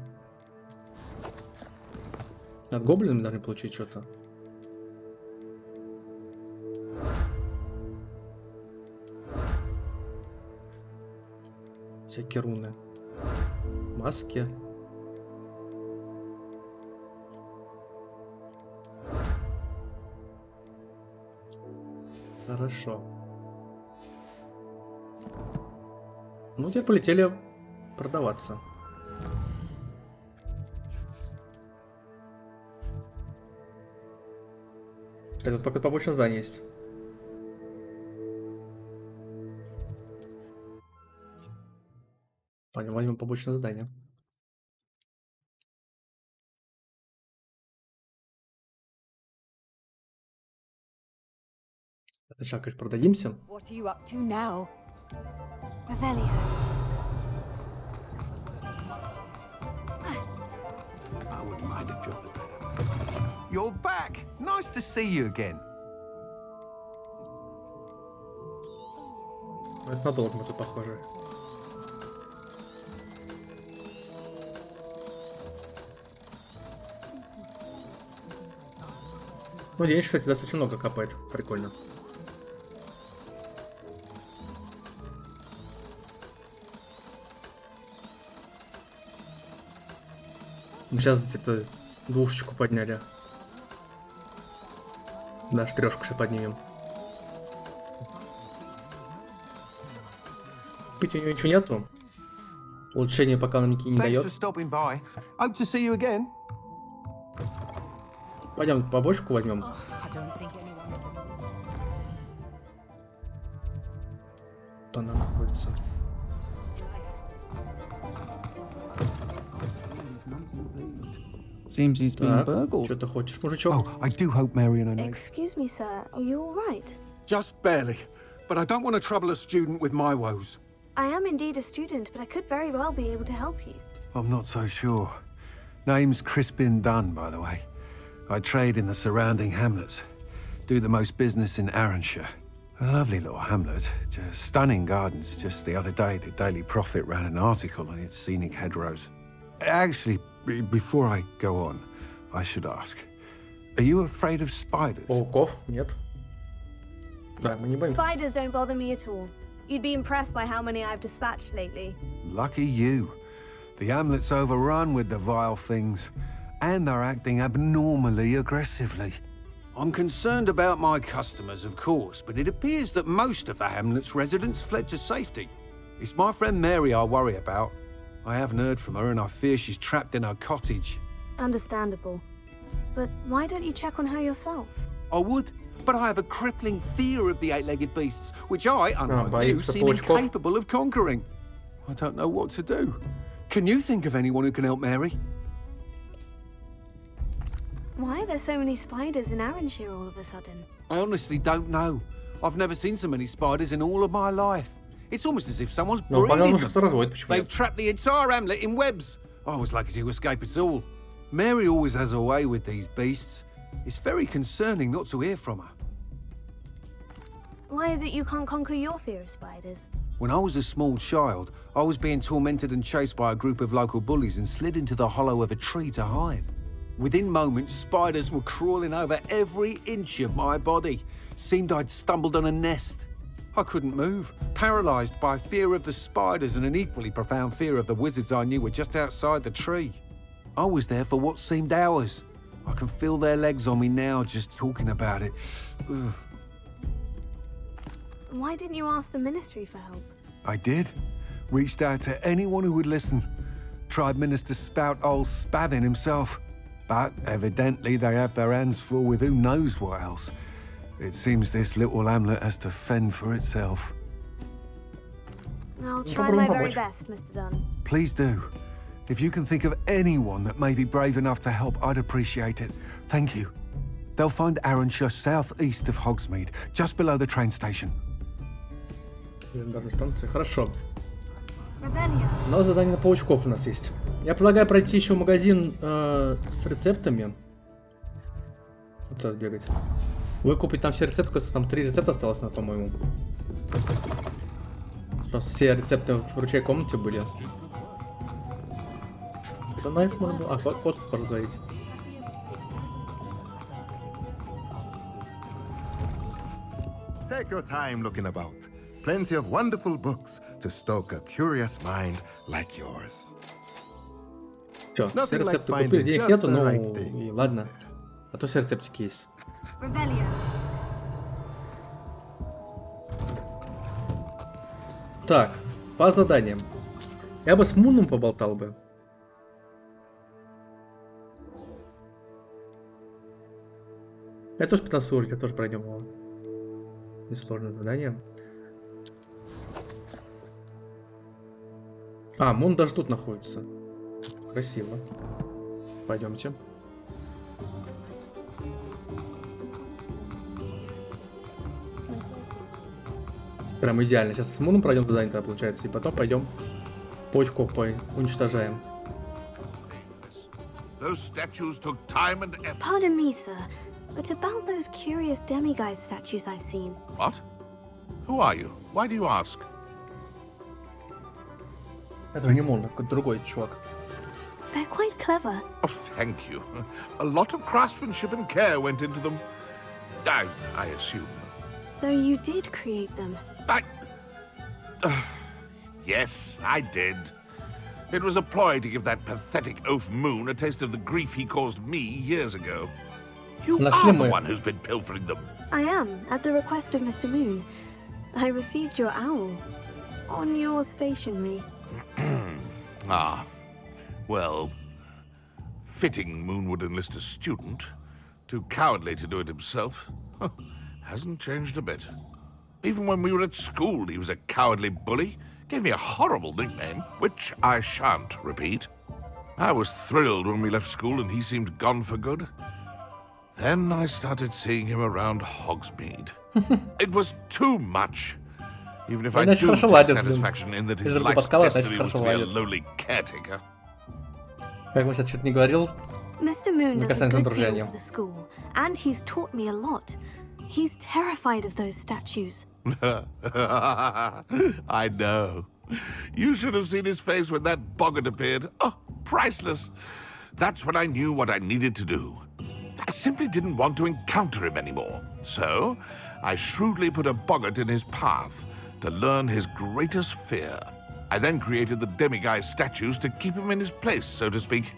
над гоблинами должны получить что-то. Всякие руны. Маски. Хорошо. Ну, теперь полетели продаваться. Это только побочное здание есть. Пойдем возьмем побочное задание. Сначала, конечно, продадимся. What are you up to now? Revelio. I wouldn't mind a job. You're back. Nice to see you again. Это надолго мы тут похожи. Ну, денег, кстати, достаточно много капает. Прикольно. Мы сейчас где-то двушечку подняли. Даже трешку сейчас поднимем. Пить у него ничего нету. Улучшение пока нам не дает. Пойдем побочку возьмем. Что она находится? Seems he's been burgled. Что ты хочешь, мужичок? Oh, I do hope Mary and I know. Excuse me, sir. Are you all right? Just barely. But I don't want to trouble a student with my woes. I am indeed a student, but I could very well be able to help you. I'm not so sure. Name's Crispin Dunn, by the way. I trade in the surrounding hamlets. Do the most business in Arranshire. A lovely little hamlet. Just stunning gardens. Just the other day, the Daily Prophet ran an article on its scenic hedgerows. Actually, before I go on, I should ask. Are you afraid of spiders? Пауков? Нет. Да, мы не боимся. Spiders don't bother me at all. You'd be impressed by how many I've dispatched lately. Lucky you. The hamlet's overrun with the vile things, and they're acting abnormally aggressively. I'm concerned about my customers, of course, but it appears that most of the hamlet's residents fled to safety. It's my friend Mary I worry about. I haven't heard from her, and I fear she's trapped in her cottage. Understandable. But why don't you check on her yourself? I would, but I have a crippling fear of the eight-legged beasts, which I, unlike you, боится seem паучков. incapable of conquering. I don't know what to do. Can you think of anyone who can help Mary? Why are there so many spiders in Arranshire all of a sudden? I honestly don't know. I've never seen so many spiders in all of my life. It's almost as if someone's Ну, breeding понятно, them. что разводит, почему They've нет? trapped the entire hamlet in webs. I was lucky to escape it all. Mary always has a way with these beasts. It's very concerning not to hear from her. Why is it you can't conquer your fear of spiders? When I was a small child, I was being tormented and chased by a group of local bullies and slid into the hollow of a tree to hide. Within moments, spiders were crawling over every inch of my body. Seemed I'd stumbled on a nest. I couldn't move, paralysed by fear of the spiders and an equally profound fear of the wizards I knew were just outside the tree. I was there for what seemed hours. I can feel their legs on me now just talking about it. Ugh. Why didn't you ask the ministry for help? I did. Reached out to anyone who would listen. Tried Minister Spout old Spavin himself. But evidently they have their hands full with who knows what else. It seems this little hamlet has to fend for itself. I'll try my very помочь. best, Mr. Dunn. Please do. If you can think of anyone that may be brave enough to help, I'd appreciate it. Thank you. They'll find Arranshire southeast of Hogsmeade, just below the train station. Легендарная станция. Хорошо. Revelia. Но задание на паучков у нас есть. Я предлагаю пройти еще магазин с рецептами. Вот сейчас бегать. Выкупить там все рецепты, там 3 рецепта осталось, по-моему. Просто все рецепты в ручной комнате были. Это найф можно было. А, код можно говорить. Take your time looking about. Plenty of wonderful books to stoke a curious mind like yours. Все, все Nothing like рецепты купили, finding денег just нету, the ну right thing, и ладно. is there? А то все рецептики есть. Revelia. Так, по заданиям. Я бы с Муном поболтал бы. Я тоже 15 уровень, я тоже пройдем его. Несложное задание. А, Мун даже тут находится. Красиво. Пойдемте. Прям идеально. Сейчас с Муном пройдем задание, тогда получается, и потом пойдем паучков уничтожаем. Those statues took time and effort. Pardon me, sir, but about those curious demiguise statues I've seen. What? Who are you? Why do you ask? Это не Мун, это другой чувак. They're quite clever. Oh, thank you. A lot of craftsmanship and care went into them. I assume. So you did create them? Yes, I did. It was a ploy to give that pathetic oaf Moon a taste of the grief he caused me years ago. You are the one who's been pilfering them. I am, at the request of Mr. Moon. I received your owl on your stationery. Ah, well, fitting Moon would enlist a student. Too cowardly to do it himself. Hasn't changed a bit. Even when we were at school, he was a cowardly bully. Gave me a horrible nickname, which I shan't repeat. I was thrilled when we left school and he seemed gone for good. Then I started seeing him around Hogsmeade. It was too much. Even if I do take satisfaction in that his life's destiny was to be a lowly caretaker. Как мы сейчас что-то не говорил. Mr. Moon does a good deal дружением. for the school, and he's taught me a lot. He's terrified of those statues. I know. You should have seen his face when that boggart appeared. Oh, priceless. That's when I knew what I needed to do. I simply didn't want to encounter him anymore. So, I shrewdly put a boggart in his path to learn his greatest fear. I then created the demiguise statues to keep him in his place, so to speak.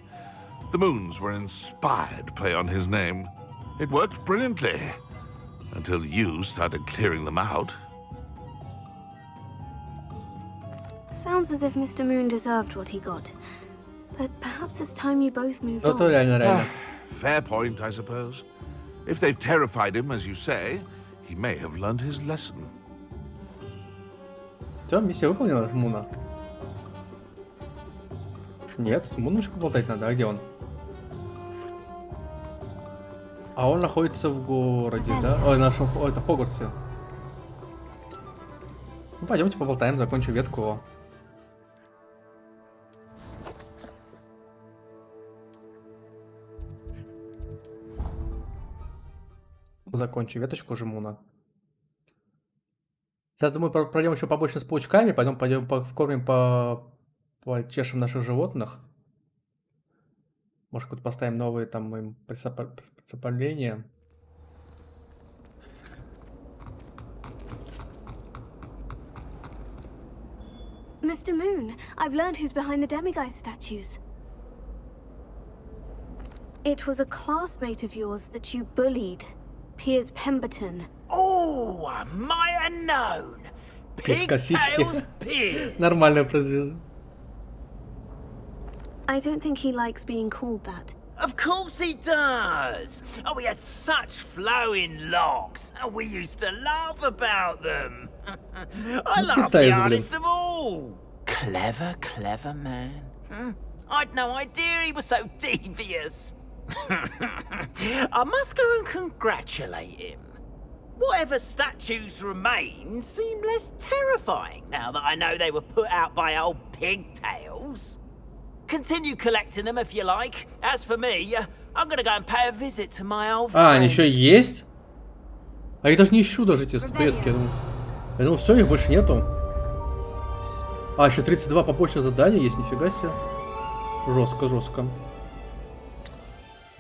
The moons were inspired play on his name. It worked brilliantly, until you started clearing them out. Sounds as if Mr. Moon deserved what he got. But perhaps it's time you both moved Это on. реально. Fair point, I suppose. If they've terrified him, as you say, he may have learned his lesson. Все, миссия выполнена, Муна? Нет, с Муном еще поболтать надо. А где он? А он находится в городе, да? Ой, нашем... Ой, это в Хогвартсе. Ну, пойдемте поболтаем, закончу ветку. Закончу веточку Жемуна. Сейчас, думаю, пройдем еще побольше с паучками, пойдем вкормим, почешем наших животных. Может, какое-то поставим новые там им приспособления. Mr. Moon, I've learned who's behind the demiguise statues. It was a classmate of yours that you bullied, Piers Pemberton. Oh, I might have known. Pigtails Piers. Нормально произвел. I don't think he likes being called that. Of course he does. Oh, we had such flowing locks, and we used to laugh about them. I laughed the hardest of all. Clever, clever man. I'd no idea he was so devious. I must go and congratulate him. Whatever statues remain seem less terrifying now that I know they were put out by old pigtails. Continue collecting them if you like. As for me, I'm gonna go and pay a visit to my old friend. А, они еще есть? А я даже не ищу даже эти статуэтки. Я думал, все, их больше нету. А, еще 32 побочных задания есть, нифига себе. Жестко, жестко.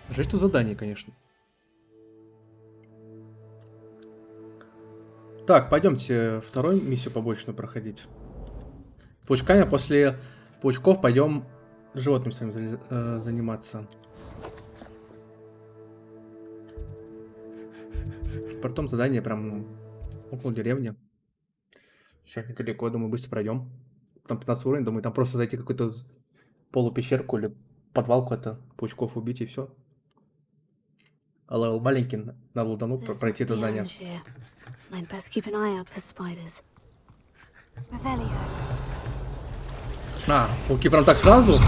Жесть тут задание, конечно. Так, пойдемте вторую миссию побочную проходить. Паучками, после паучков пойдем животным своим заниматься. Потом задание прям около деревни. Сейчас недалеко, думаю, быстро пройдем. Там 15 уровень, думаю, там просто зайти в какую-то полупещерку или подвалку, это паучков убить и все. А левел маленький, надо лутану пройти это задание. А, пауки прям так сразу?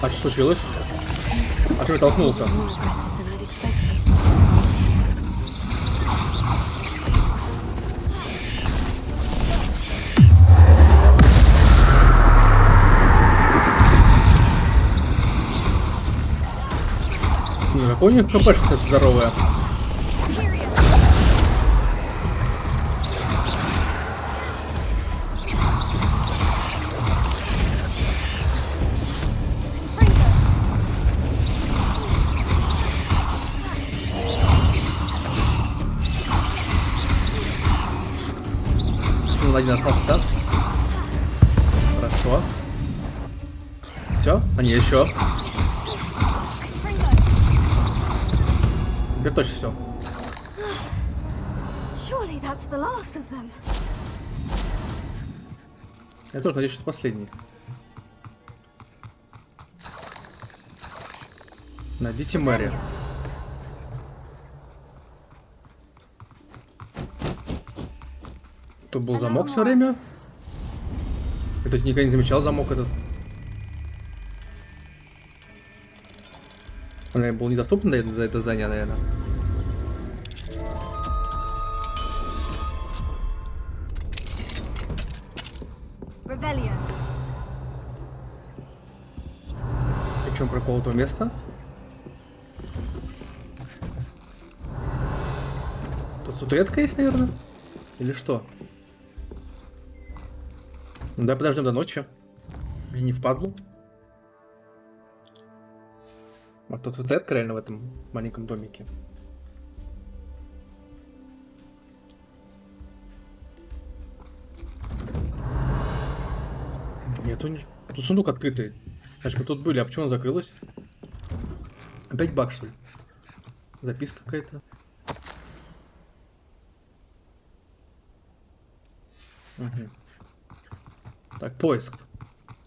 А что случилось? А что я толкнулся? Ну, какой у них хп, кстати, здоровая. Один остался, да? Хорошо. Все? А не, еще. Теперь точно все. Я тоже надеюсь, что это последний. Найдите Мэри. Тут был замок все время. Это никогда не замечал замок этот. Он, наверное, был недоступен за это здание, наверное. И в чем прикол этого места? Статуэтка есть, наверное? Или что? Да, подождем до ночи. И не впадлу. А тут статуэтка реально в этом маленьком домике. Нету ни... Тут сундук открытый. Значит, мы тут были, а почему он закрылась? Опять баг, что ли? Записка какая-то. Угу. Так, поиск.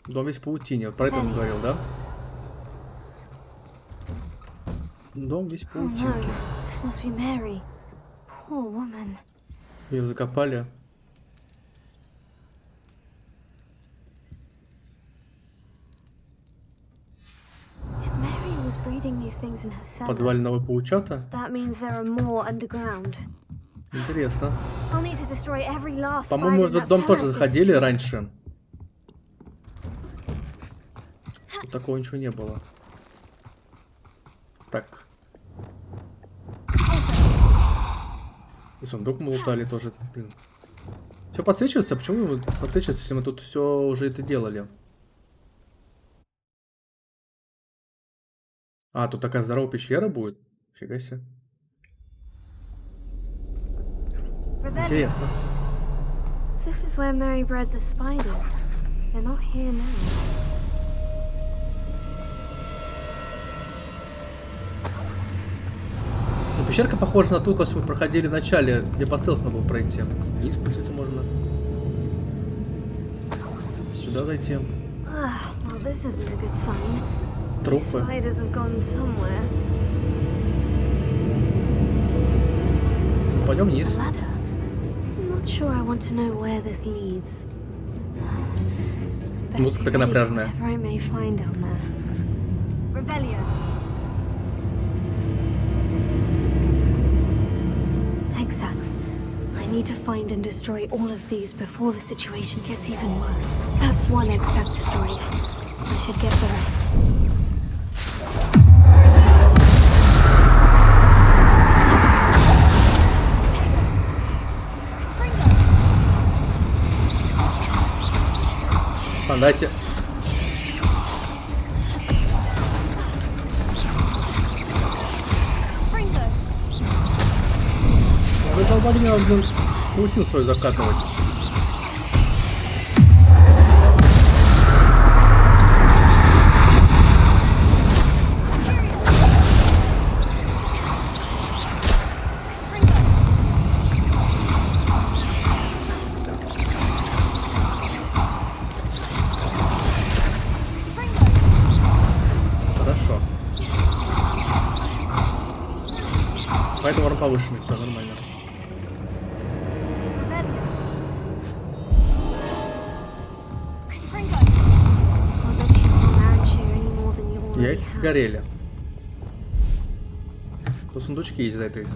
Дом весь в паутине. Вот про это он говорил, да? Дом весь в паутинке. Ее закопали. Подвале нового паучата? Интересно. По-моему, в этот дом тоже заходили раньше. Тут такого ничего не было. Так. И сундук мы лутали тоже. Блин. Все подсвечивается? Почему подсвечивается, если мы тут все уже это делали? А, тут такая здоровая пещера будет? Фига себе. Интересно. This is where Mary bred the spiders. They're not here now. Ну, пещерка похожа на ту, как мы проходили в начале, где по стелсу надо было пройти. И спуститься можно. Сюда зайти. Well, this isn't a good sign. Трупы. Spiders have gone somewhere. Пойдем вниз. Sure, I want to know where this leads. Музыка такая напряженная. Exacts. I need to find and destroy all of these before the situation gets even worse. That's one exact destroyed. I should get the rest. Дайте. Вы долбали меня, блин, паутину свою закатывать. Поэтому урон повышенный, все нормально. Яйца сгорели. Тут сундучки есть за этой.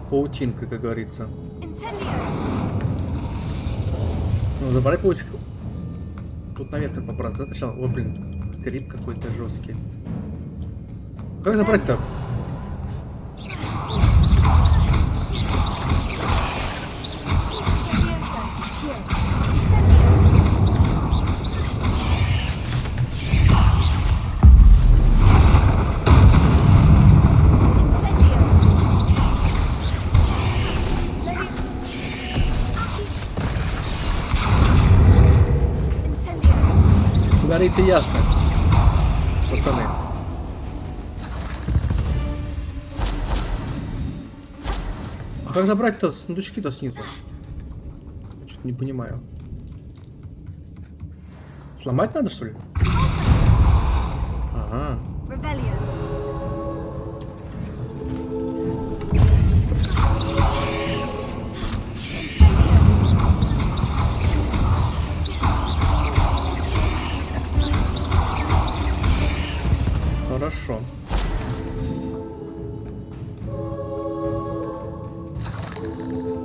Паутинка, как говорится. Ну, забрать паутинку. Тут наверх попраться, да? Сначала. О, блин, скрип какой-то жесткий. Как забрать-то? Горит и ясно, пацаны. А как забрать-то сундучки-то снизу? Что-то не понимаю. Сломать надо, что ли? Ага. Хорошо.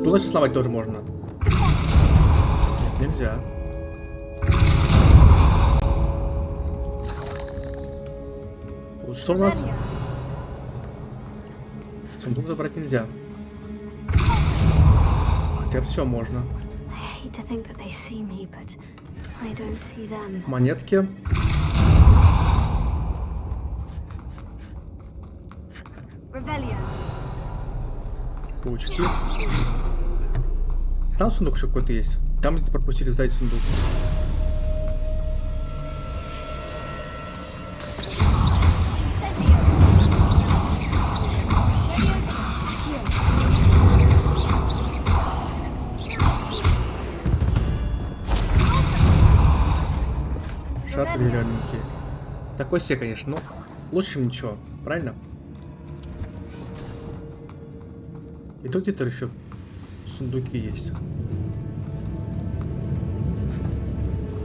Тут, значит, сломать тоже можно. Нет, нельзя. Вот что у нас? Сундук забрать нельзя. Теперь все можно. Монетки. Паучки. Там сундук еще какой-то есть. Там где пропустили сдать сундук. Шар зелененький. Такой себе, конечно, но лучше, чем ничего. Правильно? И тут где-то еще сундуки есть.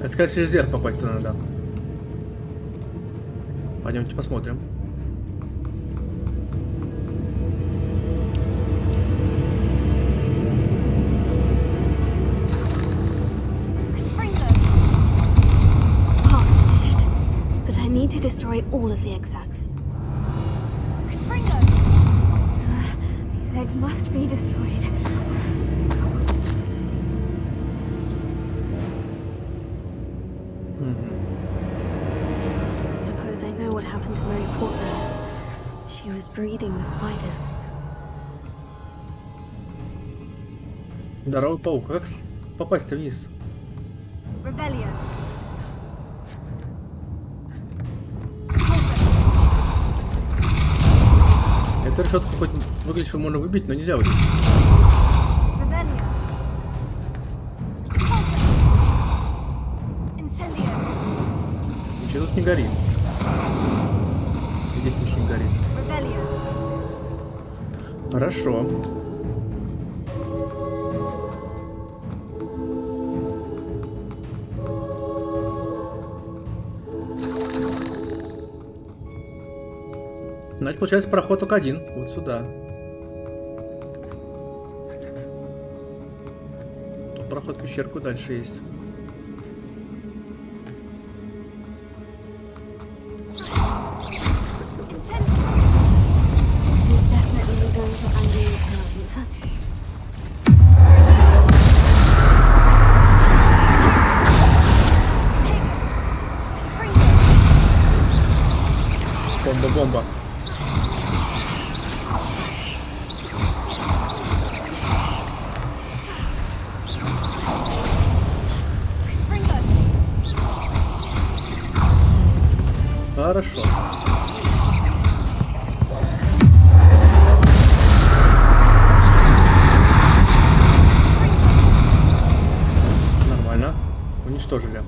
Это, сказать, через зеркало попасть-то надо. Пойдемте посмотрим. To destroy all of the exacts. These eggs must be destroyed. I suppose I know what happened to Mary Portman. She was breeding the spiders. Здоровый паук. Как попасть-то вниз? Revelio. Это решетку хоть выглядит, что можно выбить, но нельзя выбить. Ничего тут не горит. Здесь ничего не горит. Хорошо. Значит, получается, проход только один. Вот сюда. Тут проход в пещерку дальше есть. Бомба-бомба. Хорошо. Нормально. Уничтожили.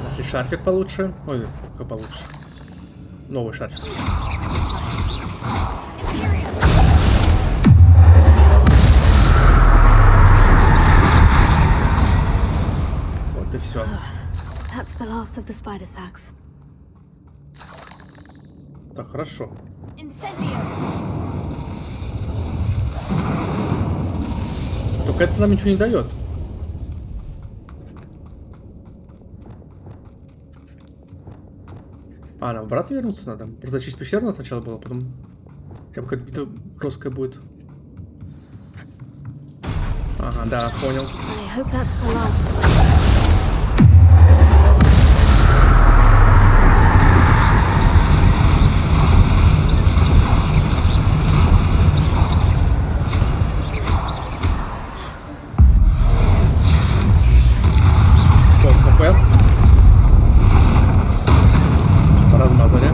Нашли шарфик получше. Ой, как получше. Новый шарфик. Вот и все. Так, хорошо. Только это нам ничего не дает. А, нам обратно вернуться надо. Просто через пещеру сначала было, потом... Какая-то битва жесткая будет. Ага, да, понял. Размазали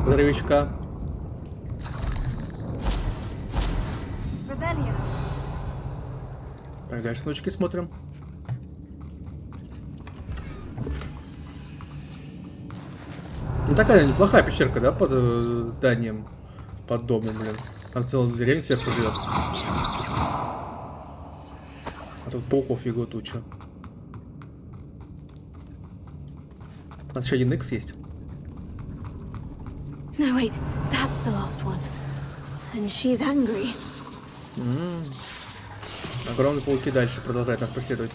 взрывичка. Так, дальше ночки смотрим. Ну такая неплохая пещерка, да, под зданием, под домом, блин. Там целая деревня сверху живет. А тут пауков его туча. У нас еще один X есть. No, wait, that's the last one. And she's angry. Огромные пауки дальше продолжают нас преследовать.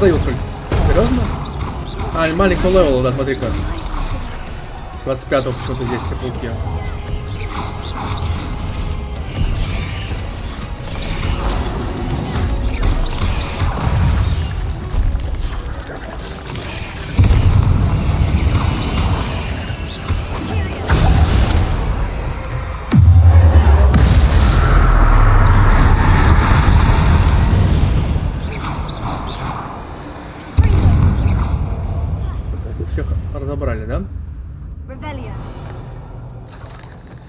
продают, что ли? Серьезно? А, маленького левела, да, смотри-ка. 25-го почему-то здесь все пауки. Всех разобрали, да?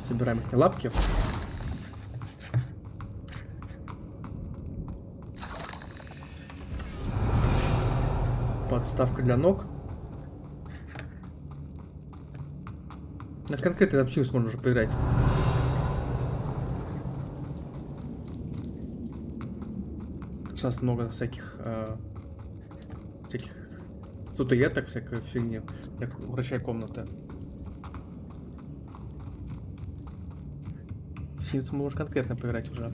Собираем их на лапки. Подставка для ног. У нас конкретно в Sims можно уже поиграть. У нас много всяких статуэток, всякой фигни. Как вращай комната. В Sims мы можем конкретно поиграть уже.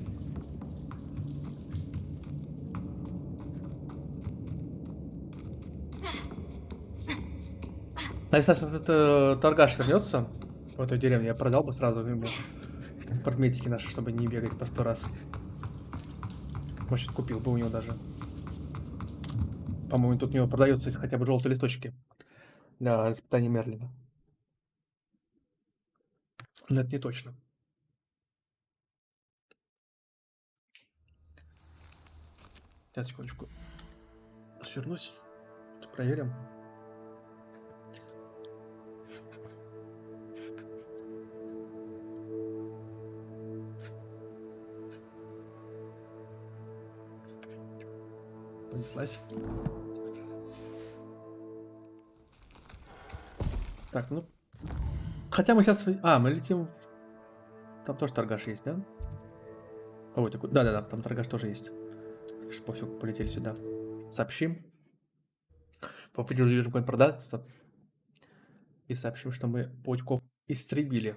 А если этот торгаш вернется в эту деревню, я продал бы сразу ему предметики наши, чтобы не бегать по 100 раз. Может, купил бы у него даже. По-моему, тут у него продается хотя бы желтые листочки для испытания Мерлина. Но это не точно. Сейчас, секундочку. Свернусь. Проверим. Понеслась. Так, ну. Хотя мы сейчас... А, мы летим... Там тоже торгаш есть, да? Ой, такой... Да-да-да, там торгаш тоже есть. Пофиг, полетели сюда. Сообщим. Попробуем какой-нибудь продаться. И сообщим, что мы паучков истребили.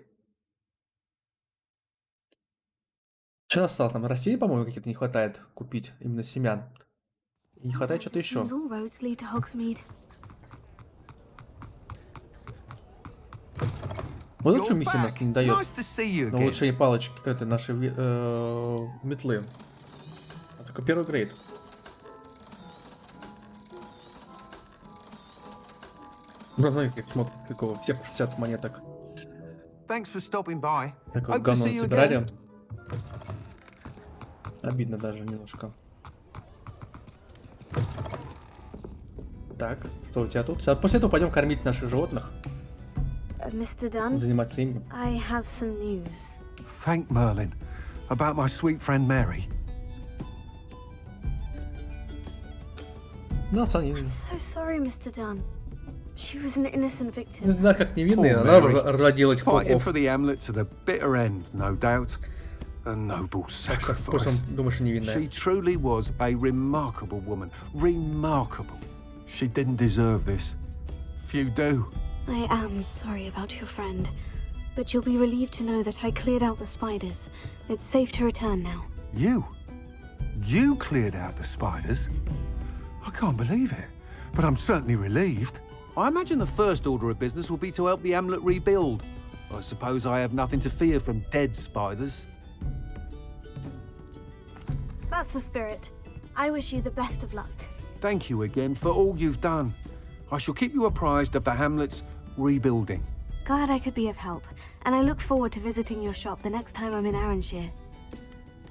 Что осталось? Нам России, по-моему, какие-то не хватает купить. Именно семян. И не хватает что-то еще. Вот в чем миссия нас не дает. На улучшение палочки этой нашей метлы. А только первый грейд. Ну, знаете, как смотрят, какого всех 60 монеток. Такое говно собирали. Обидно даже немножко. Так, что у тебя тут? Сейчас после этого пойдем кормить наших животных. Mr. Dunn, Заниматься ими. I have some news. Thank Merlin. About my sweet friend Mary. Ну, I'm so sorry, Mr. Dunn. She was an innocent victim. Не знаю, как невинная, она разводила этих Fighting пауков. for the amulet to the bitter end, no doubt. A noble sacrifice. Думаешь, невинная. She truly was a remarkable woman. Remarkable. She didn't deserve this. Few do. I am sorry about your friend, but you'll be relieved to know that I cleared out the spiders. It's safe to return now. You? You cleared out the spiders? I can't believe it, but I'm certainly relieved. I imagine the first order of business will be to help the amulet rebuild. I suppose I have nothing to fear from dead spiders. That's the spirit. I wish you the best of luck. Thank you again for all you've done. I shall keep you apprised of the hamlet's rebuilding. Glad I could be of help, and I look forward to visiting your shop the next time I'm in Arranshire.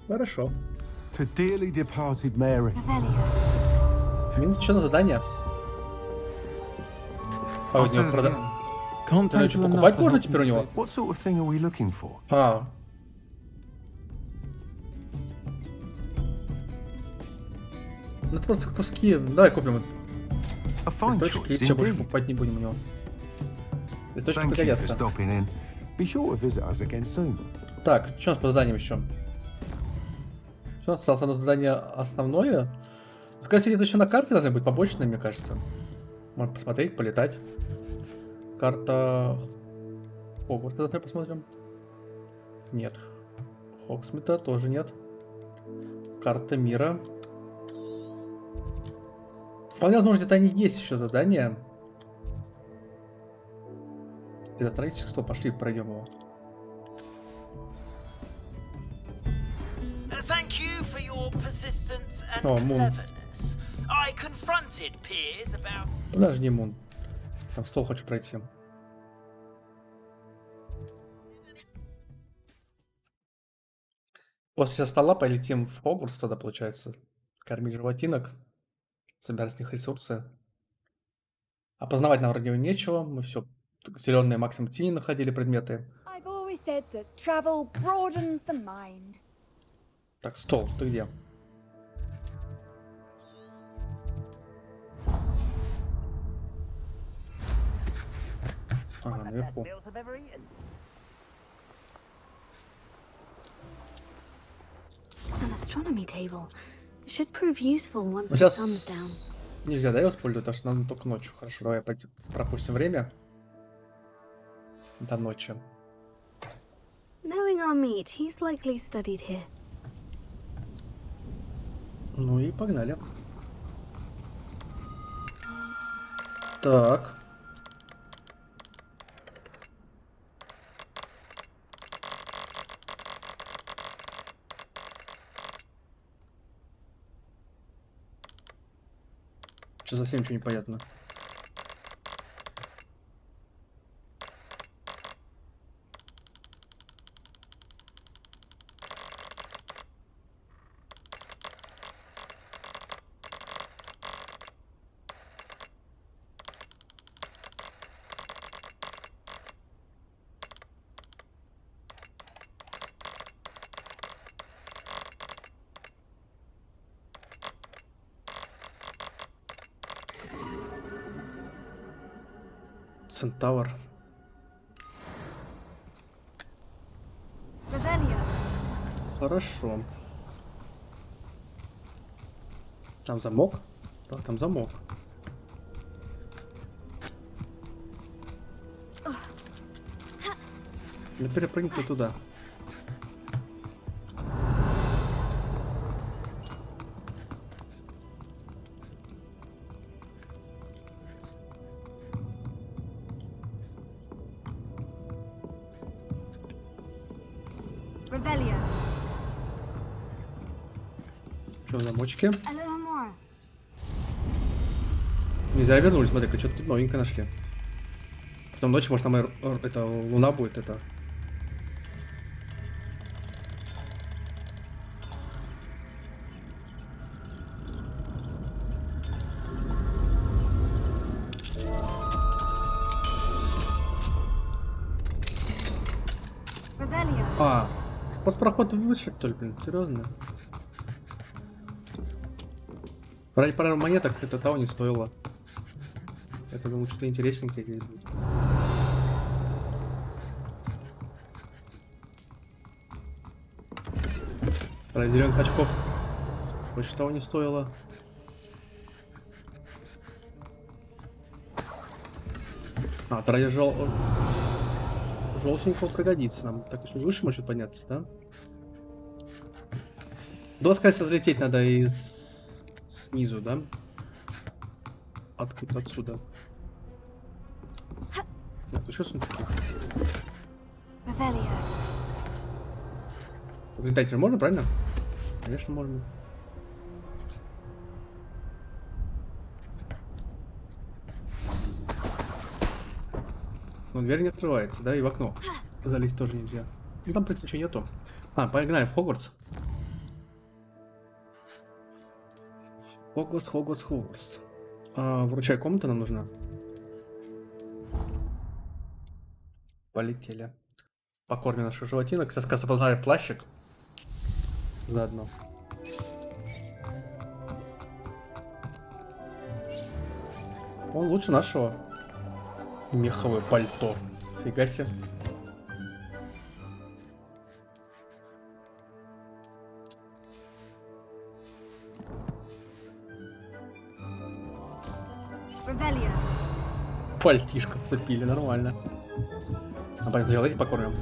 Хорошо. To dearly departed Mary. Минус еще на задание. А у него покупать можно теперь у него? What sort of thing are we looking for? А. Ну это просто куски. Давай купим листочки и все, больше покупать не будем у него. Листочки пригодятся. Так, что у нас по заданиям еще? Что у нас осталось? Одно задание основное. Только если еще на карте должны быть побочные, мне кажется. Можно посмотреть, полетать. Карта Хогвартса, давай посмотрим. Нет. Хогсмита тоже нет. Карта мира. Вполне возможно, где-то они есть еще задания. Это трагический стол, пошли, пройдем его. Thank you for your persistence and О, Мун. cleverness. I confronted peers about... Подожди, Мун. Там стол хочу пройти. После стола полетим в Хогвартс, тогда получается. Кормить животинок. Собирать с них ресурсы. Опознавать нам вроде нечего. Мы все зеленые максимум тени находили предметы. I've always said that travel broadens the mind. Так, стол, ты где? Ага, наверху. An astronomy table. Should prove useful once the Сейчас sun's down. нельзя, да, его использовать, потому что нам только ночью. Хорошо, давай пропустим время до ночи. Knowing our meat, he's likely studied here. Ну и погнали. Так. Что совсем ничего не понятно. Центавр. Revelio. Хорошо. Там замок? Да, там замок. Ну перепрыгните туда. Revelio. Что в замочке? Alohomora. Не зря вернулись, смотри-ка, что-то тут новенькое нашли. Потом ночью, может, там это луна будет, это. Revelio. А, просто проход вышли, что ли, блин, серьезно? Ради пары монеток это того не стоило. Это думаю, что-то интересненькое здесь будет. Ради зеленых очков больше того не стоило. А, ради желтенького пригодится нам. Так, еще выше может подняться, да? До, кажется, взлететь надо снизу, да? Откуда отсюда? Нет, еще сундуки. Revelio. Взлетать же можно, правильно? Конечно, можно. Но дверь не открывается, да, и в окно залезть тоже нельзя. Ну там, в принципе, ничего нету. А, погнали в Хогвартс. Хогвартс. Вручай, комната нам нужна. Полетели. Покормим наших животинок. Сейчас опознали плащик. Заодно. Он лучше нашего. Меховое пальто. Фига себе. Revelio. Пальтишко вцепили, нормально. А пойдем, давайте покормим.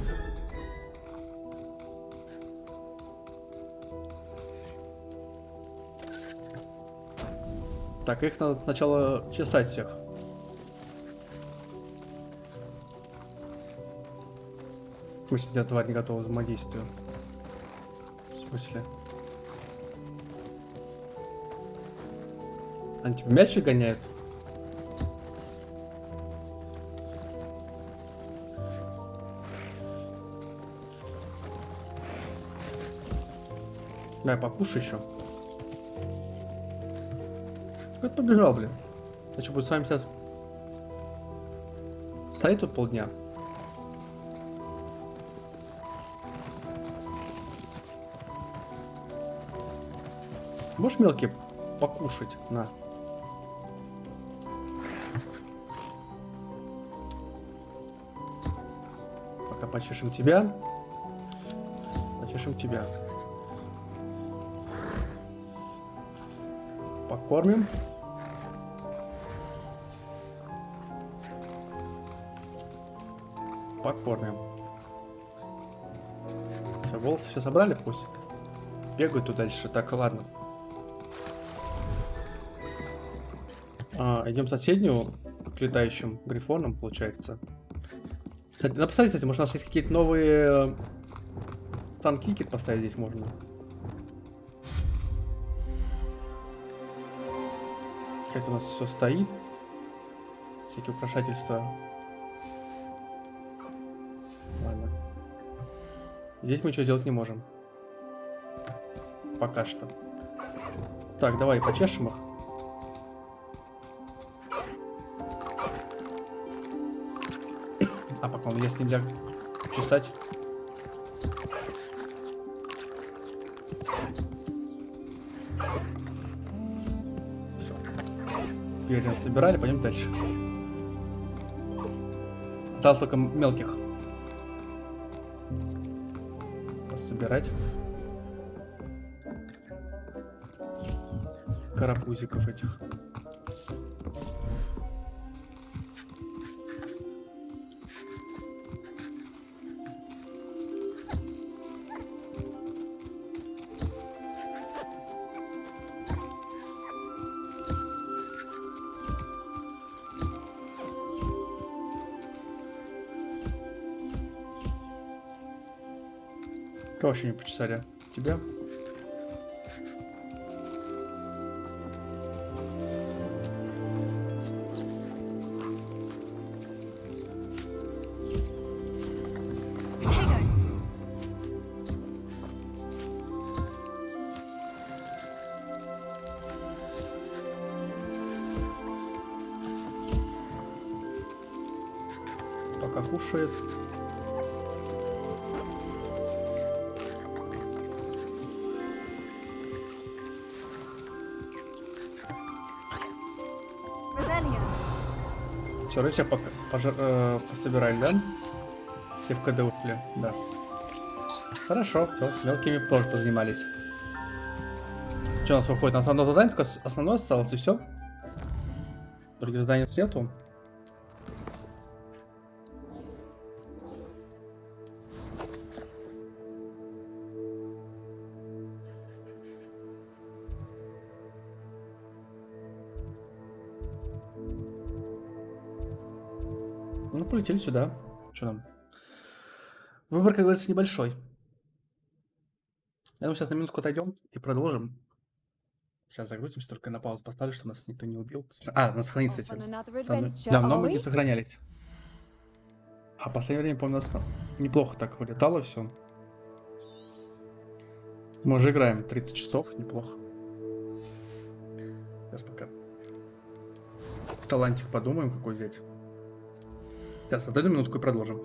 Так, их надо сначала чесать всех. Пусть эта тварь не готова к взаимодействию. В смысле? Они типа мячик гоняют? Давай, покушай еще. Кто-то побежал, блин. Я что, буду с вами сейчас стоять тут полдня? Можешь мелкий покушать? На. Пока почешем тебя. Почешем тебя. Покормим. Покормим. Все, волосы все собрали, пусть бегают тут дальше. Так, ладно. Идем в соседнюю к летающим грифонам, получается. Кстати, надо поставить, кстати, может, у нас есть какие-то новые танки поставить здесь можно. Как у нас все стоит. Всякие украшательства. Ладно. Здесь мы ничего делать не можем. Пока что. Так, давай почешем их. А пока у меня есть нельзя чесать. Все. Перья собирали, пойдем дальше. Осталось только мелких собирать. Карапузиков этих. Кого еще не почесали? Тебя? Пока кушает. Все, рыся пособирали, да? Все в КД ушли, да. Хорошо, все, с мелкими тоже позанимались. Что у нас выходит? На основное задание, только основное осталось, и все. Других заданий нету. Ну, полетели сюда. Что нам? Выбор, как говорится, небольшой. Я думаю, сейчас на минутку отойдем и продолжим. Сейчас загрузимся, только на паузу поставлю, чтобы нас никто не убил. Нас сохранится эти. Давно мы не сохранялись. А в последнее время, помню, нас неплохо так вылетало все. Мы уже играем 30 часов, неплохо. Сейчас пока талантик подумаем, какой взять. Сейчас, отойду минутку и продолжим.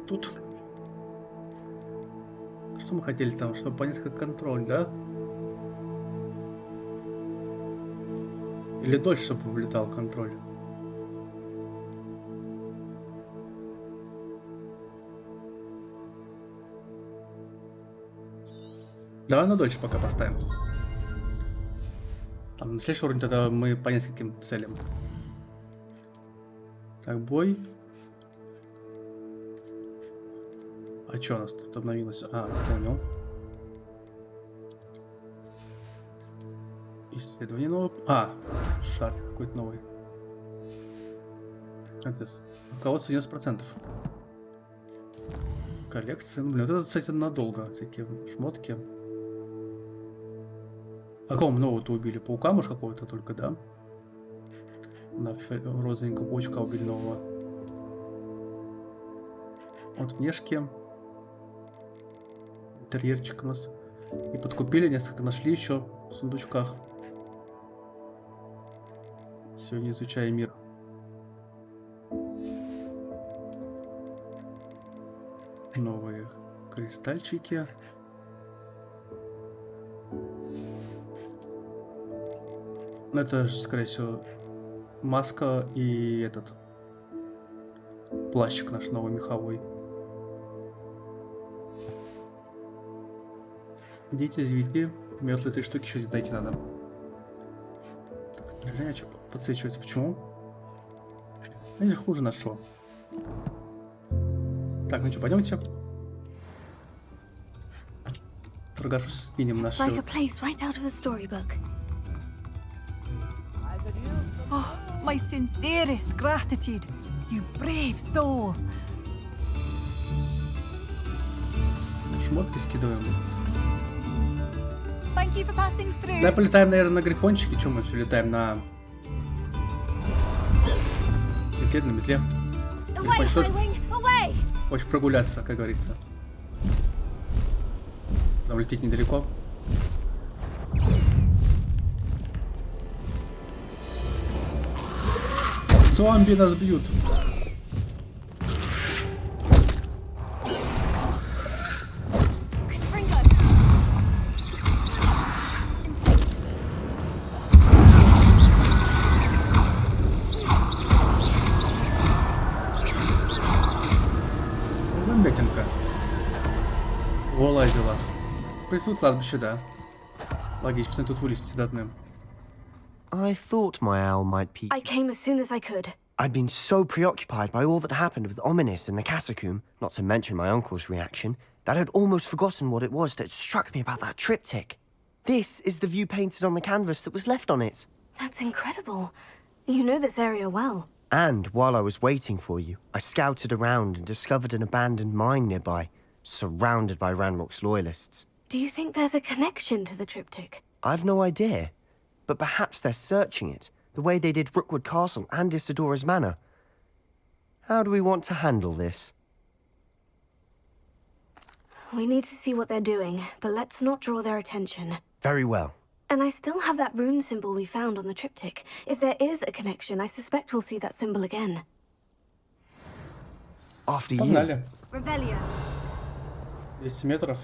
тут. Что мы хотели там, чтобы понять как контроль, да? Или дольше, чтобы вылетал контроль? Давай на дольше пока поставим. Там, на следующий уровень тогда мы по нескольким целям. Так, бой. А что у нас тут обновилось? А, понял. Исследование нового. А, шар какой-то новый. Это руководство 90%. Коллекция. Блин, вот это, кстати, надолго. Всякие шмотки. А кого мы нового-то убили? Паука, может, какого-то только, да? На розовенького паучка убили нового. Вот внешки. Интерьерчик у нас. И подкупили, несколько нашли еще в сундучках. Сегодня изучая мир. Новые кристальчики. Ну, это, скорее всего, маска и этот плащик наш новый меховой. Идите, зовите. Метлы 3 штуки еще дайте надо. Движение что подсвечивается. Почему? Они хуже нашел. Так, ну что, пойдемте. Торгашу скинем нашу. Like a place right out of a storybook. Oh, my sincerest gratitude, you brave soul. Шмотки скидываем. Thank you for passing through. Да, полетаем, наверное, на грифончике. Чем мы все летаем на метле, на метле. Грифончик тоже хочет прогуляться, как говорится. Там лететь недалеко. Зомби нас бьют. Зомбятинка. Вылазила. Присутствует кладбище, да. Логично, тут вылезти датным. I thought my owl might peek. I came as soon as I could. I'd been so preoccupied by all that happened with Ominous in the catacomb, not to mention my uncle's reaction, that I'd almost forgotten what it was that struck me about that triptych. This is the view painted on the canvas that was left on it. That's incredible. You know this area well. And while I was waiting for you, I scouted around and discovered an abandoned mine nearby, surrounded by Ranrock's loyalists. Do you think there's a connection to the triptych? I've no idea, but perhaps they're searching it, the way they did Rookwood Castle and Isidora's Manor. How do we want to handle this? We need to see what they're doing, but let's not draw their attention. Very well. And I still have that rune symbol we found on the triptych. If there is a connection, I suspect we'll see that symbol again. After you. Погнали. Revelio. 200 метров.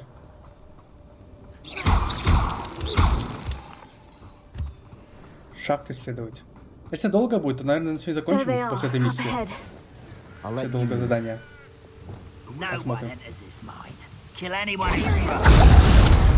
Шахты исследовать. Если долго будет, то, наверное, на сегодня There they закончим are, после этой up миссии. ahead. Все долгое задание. No one Посмотрим. enters this mine. Kill anyone who struck.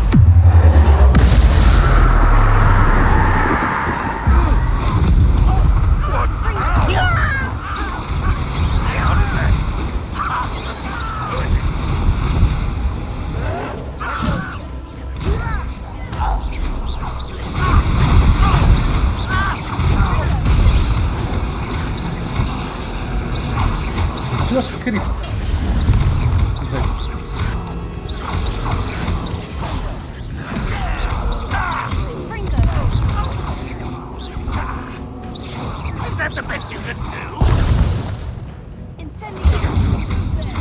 Просто крик. Is that the best you can do?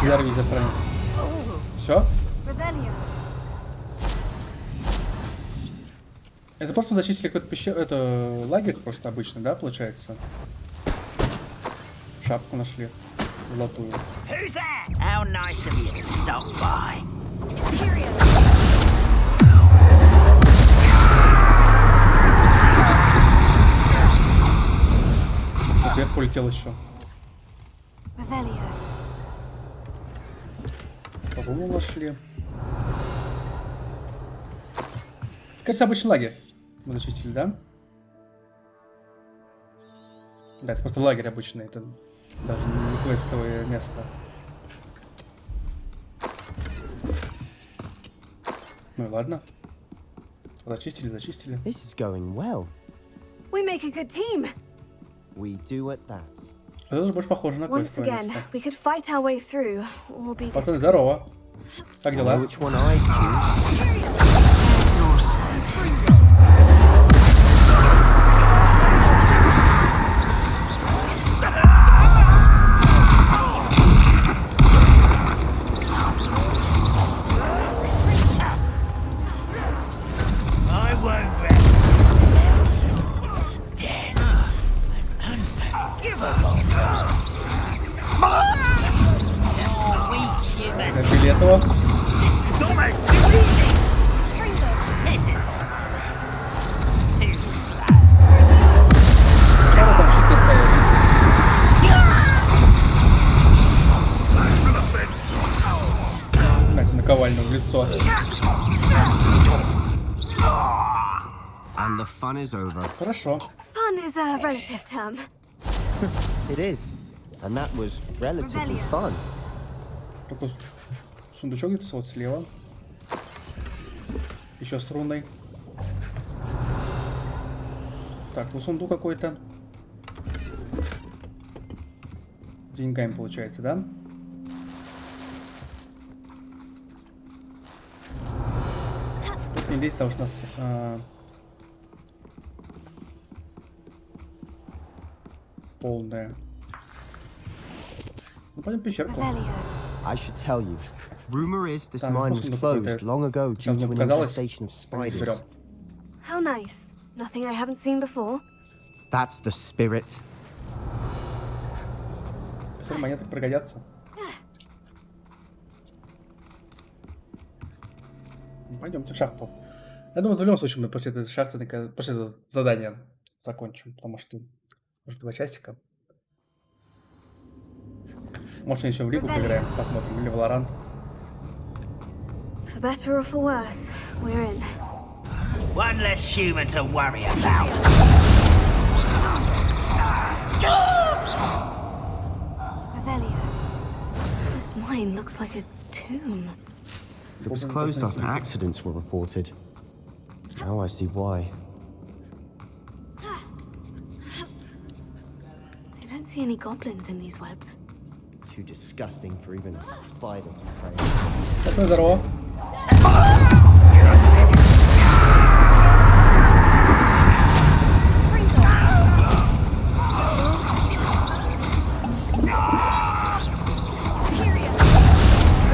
Удар везде пронес. Все? Revelio. Это просто мы зачистили какой-то пещеру. Это лагерь просто обычный, да, получается? Шапку нашли. Золотую. Who's that? How nice of you to stop by. Ответ полетел еще. По-моему, нашли. Кажется, обычный лагерь. Мы зачистили, да? Да, это просто лагерь обычный. Это даже не квестовое место. Ну и ладно. Зачистили, зачистили. This is going well. We make a good team. We do at that. Это уже больше похоже на Once квестовое again, место. we could fight our way through or be Пацаны, discreet. здорово. Как дела? Which one I choose? I won't let you dead and unforgivable. You're weak, human. Как для этого? It's almost too easy. Pitiful. Too slow. Надо там щиты стоять. Знаете, наковальню в лицо. And the fun is over. Хорошо. Fun is a relative term. It is. And that was relatively fun. Такой сундучок где-то вот слева. Еще с руной. Так, тут сундук какой-то. Деньгами получается, да? Тут не лезть, потому что у нас полная. Ну, пойдем в пещерку. I should tell you. Rumor is this Там mine was просто closed какой-то- long ago due Сейчас to мне an показалось. infestation of Давайте берем. spiders. How nice. Nothing I haven't seen before. That's the spirit. Все монеты пригодятся. Пойдемте в шахту. Я думаю, в любом случае мы после этой шахты, после этого задания закончим, потому что уже 2 часика. Может, еще в Лигу поиграем, посмотрим, или в Valorant. For better or for worse, we're in. One less human to worry about. Revelio. This mine looks like a tomb. It was closed after accidents were reported. Now I see why. I don't see any goblins in these webs. Too disgusting for even a spider to prey. Пацаны, здорово.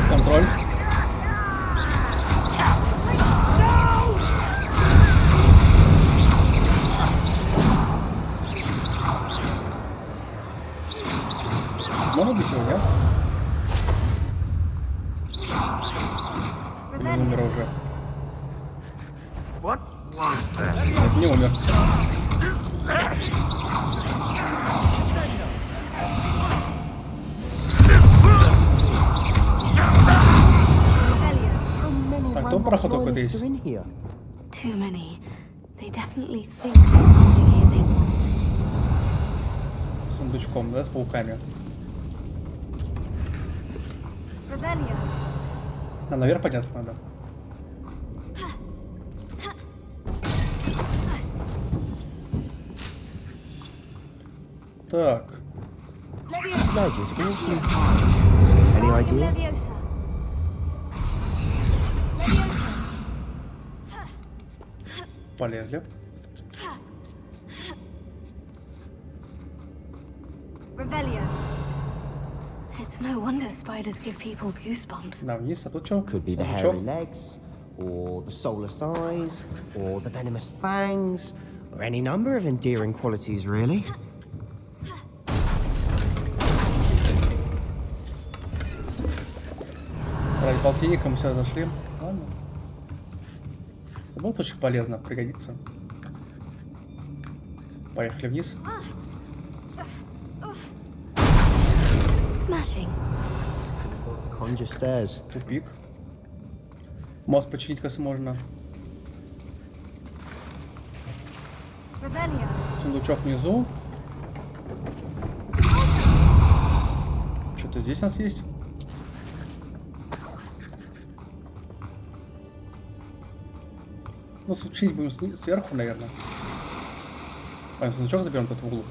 Контроль. Можно убить его, нет? Или он умер уже? What was that? Нет, не умер. Так, кто пароход какой-то есть? Too many. They definitely think there's something here they want. С сундучком, да, с пауками. Revelio. Нам наверх подняться надо. Так. Ledge is awfully hard. Any ideas? Leviosa. Leviosa. Полезли. Revelio. It's no wonder spiders give people goosebumps. На вниз, а тут что? Could be the hairy legs, or the soulless eyes, or the venomous fangs, or any number of endearing qualities, really. Ради полтинника мы сюда зашли. Ладно. Будет очень полезно, пригодится. Поехали вниз. Smashing. Conjure stairs. Тупик. Мост починить, кажется, можно. Revelio. Сундучок внизу. Что-то здесь у нас есть. Ну, учить будем сверху, наверное. А, сундучок заберем тут в углу.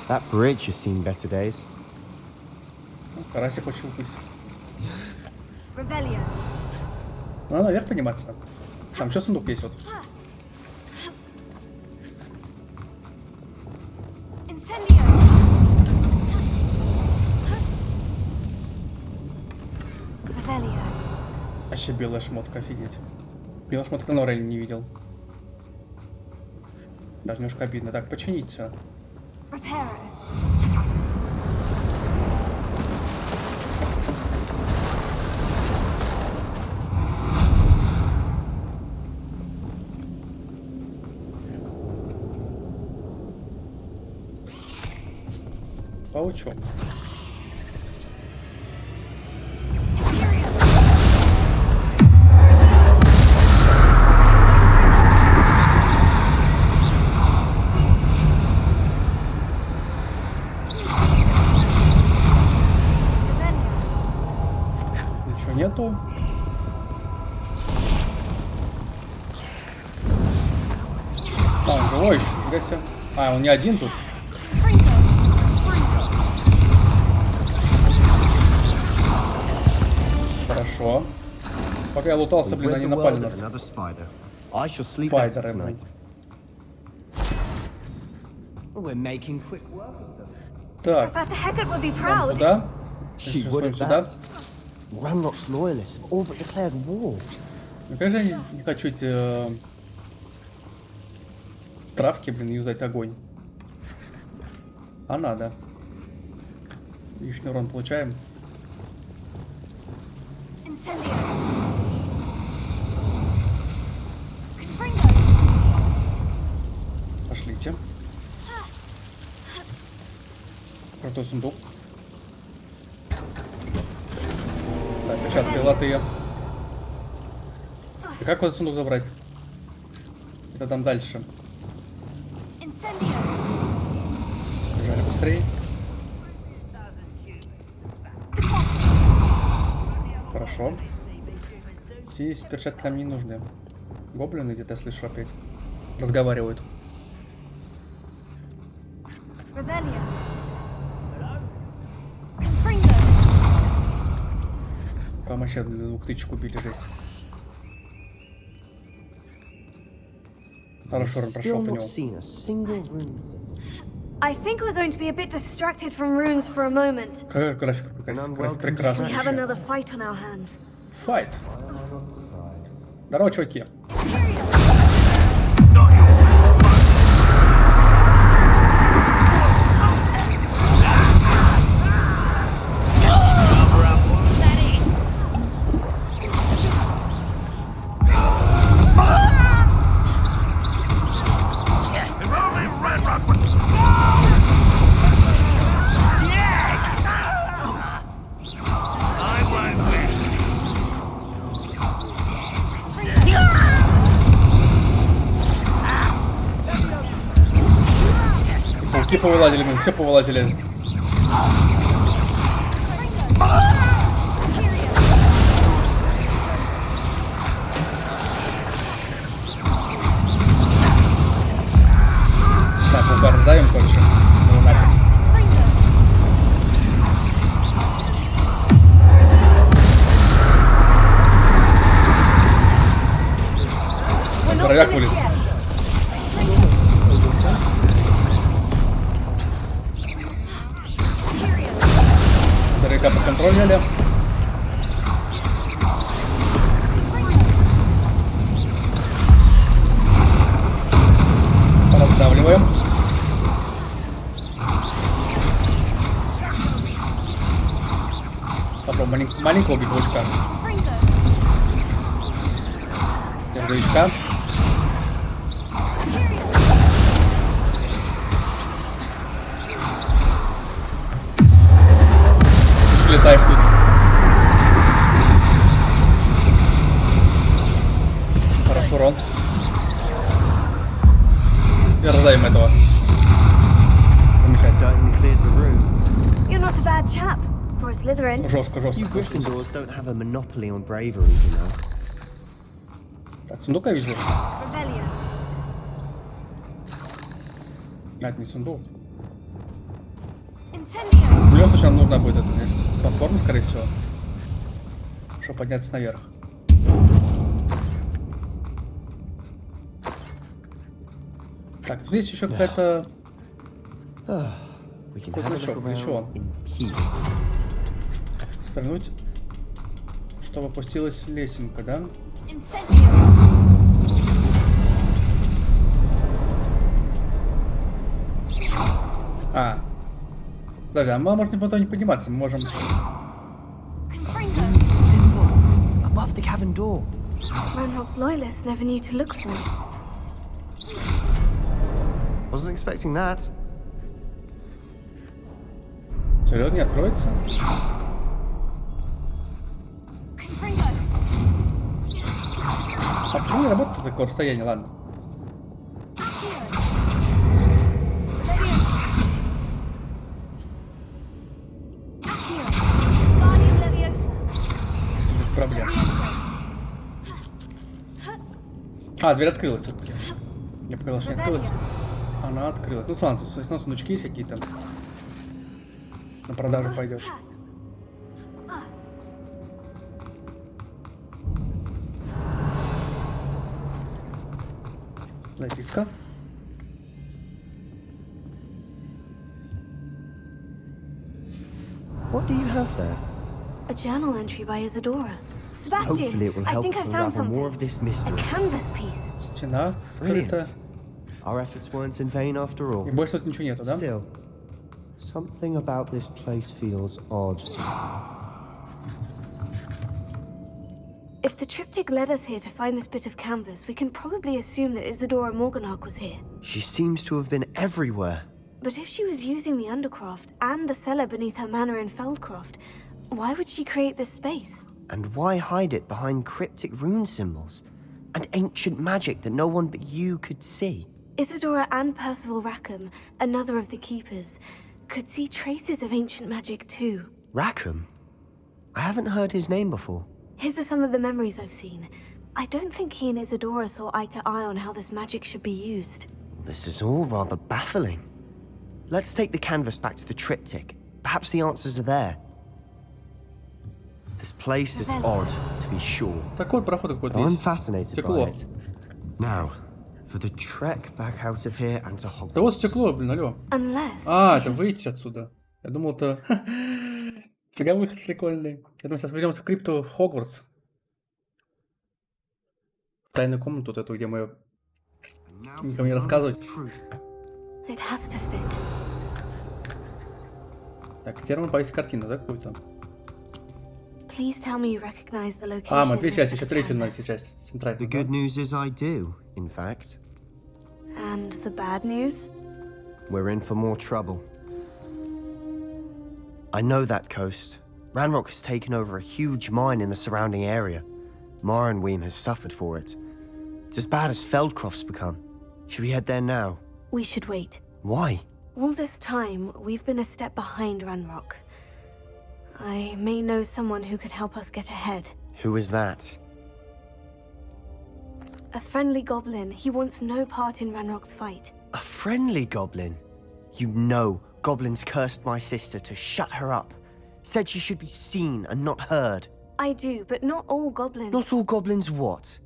That bridge has seen better days. Ну, карасик учился. Revelio. Надо наверх подниматься. Там еще сундук есть вот. Incendio. Revelio. Вообще белая шмотка, офигеть. Белая шмотка, но реально не видел. Даже немножко обидно. Так, починить все. Reparo. Паучок. Ничего нету. А, он живой, фига себе. А, он не один тут. Хорошо. Пока я лутался, блин, они напали на нас. Спайдеры, так. Professor Hecat would be proud. Куда? She Сейчас would сходим have сюда. that. Ranrock's loyalists have all but declared war. Ну, конечно, я не хочу эти травки, блин, юзать огонь. А надо. Лишний урон получаем. Incendio. Пошлите. Крутой сундук. Так, перчатки золотые. И как вот этот сундук забрать? Это там дальше. Бежали быстрее. Хорошо. Здесь перчатки нам не нужны. Гоблины где-то, я слышу, опять разговаривают. Revelio. Там вообще 2000 убили, жесть. Хорошо, он прошел по нему. I think we're going to be a bit distracted from runes for a moment. Какая графика прекрасная. We have another fight on our hands. Файт. Здорово, чуваки. Пауки повылазили, мы все повылазили. Так, удар сдаем, короче. Ну, нафиг. Здоровяк вылез. Здоровяка под контроль взяли. Раздавливаем. маленького бегунка. Держичка. Летаешь тут. Хорошо, урон. И рождаем этого. Certainly cleared the room. You're not a bad chap for a Slytherin. Жестко, You жестко. Gryffindors don't have a monopoly on bravery, you know. Так, сундук я вижу. Revelio. А, это не сундук. Incendio. В любом случае нам нужна будет эта платформа, скорее всего. Чтобы подняться наверх. Так, тут есть еще какая-то... We can Какой have a значок? look Для чего? around in peace. Стрельнуть, чтобы опустилась лесенка, да? Incendio. А. Подожди, а мы можем потом не подниматься, мы можем... Confringo. Symbol above the cavern door. Ranrock's loyalists never knew to look for it. Wasn't expecting that. Серьезно, не откроется? Confringo. А почему не работает такое расстояние? Ладно. Без проблем. А, дверь открылась все-таки. Я показал, что не открылась. Она открылась. Ну, ладно, тут сундучки есть какие-то. На продажу пойдешь. Записка. What do you have there? A journal entry by Isadora. Hopefully Sebastian, it will I help think I us found unravel more something. of this A mystery. canvas piece. Стена скрыта. Brilliant. Our efforts weren't in vain after all. И больше тут ничего нету, да? Still, something about this place feels odd. If the triptych led us here to find this bit of canvas, we can probably assume that Isadora Morganach was here. She seems to have been everywhere. But if she was using the Undercroft and the cellar beneath her manor in Feldcroft, why would she create this space? And why hide it behind cryptic rune symbols and ancient magic that no one but you could see? Isadora and Percival Rackham, another of the Keepers, could see traces of ancient magic too. Rackham? I haven't heard his name before. His are some of the memories I've seen. I don't think he and Isadora saw eye to eye on how this magic should be used. This is all rather baffling. Let's take the canvas back to the triptych. Perhaps the answers are there. This place is odd, to be sure. Так вот, проход какой-то I'm есть. fascinated by Стекло. it. Now, for the trek back out of here and to Hogwarts. Да вот стекло, блин, алло. Unless... А, это выйти отсюда. Я думал, это... Фига выход прикольный. Я думаю, сейчас вернемся в крипту Хогвартс. Тайную комнату вот эту, где мы никому не рассказывать. It has to fit. Так, теперь мы повесить картину, да, какую-то? Please tell me you recognize the location. А, мы of две this части, bit еще of третью на canvas. часть, The центральную. good news is I do, in fact. And the bad news? We're in for more trouble. I know that coast. Ranrock has taken over a huge mine in the surrounding area. Mornweem has suffered for it. It's as bad as Feldcroft's become. Should we head there now? We should wait. Why? All this time, we've been a step behind Ranrock. I may know someone who could help us get ahead. Who is that? A friendly goblin. He wants no part in Ranrock's fight. A friendly goblin? You know goblins cursed my sister to shut her up. Said she should be seen and not heard. I do, but not all goblins. Not all goblins what?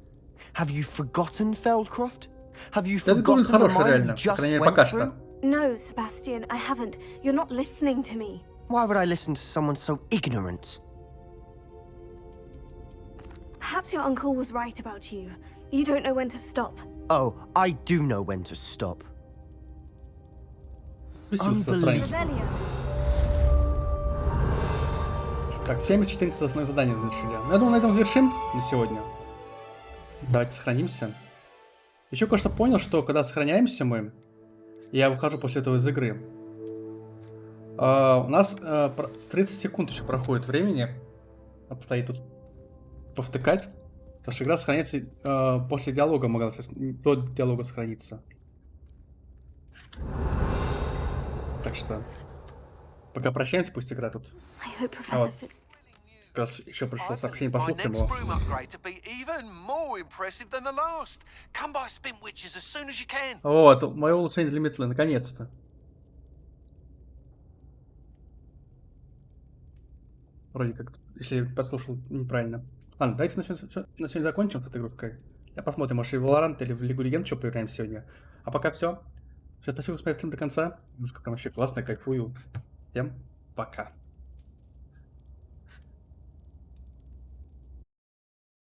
Have you forgotten Feldcroft? Have you Да, гоблин forgotten the хороший, mine we реально. По just крайней мере, went пока through? что. No, Sebastian, I haven't. You're not listening to me. Why would I listen to someone so ignorant? Perhaps your uncle was right about you. You don't know when to stop. Oh, I do know when to stop. Бесился, Unbelievable. сранец. Revelio. Так, 74 основных заданий завершили. Я думаю, на этом завершим на сегодня. Давайте сохранимся. Еще кое-что понял, что когда сохраняемся мы, я выхожу после этого из игры, у нас 30 секунд еще проходит времени. Обстоит тут повтыкать. Потому что игра сохраняется после диалога, могла до диалога сохраниться. Так что пока прощаемся, пусть игра тут. А вот, как раз еще пришло сообщение, послушаем его. Вот, мое улучшение для метлы, наконец-то. Вроде как, если я послушал неправильно. Ладно, давайте на сегодня закончим с этой игрушкой. Я посмотрим, может, и в Valorant или в Лигу Легенд еще поиграем сегодня. А пока все. Все, спасибо, что смотрели до конца. Музыка там вообще классная, кайфую. Всем пока.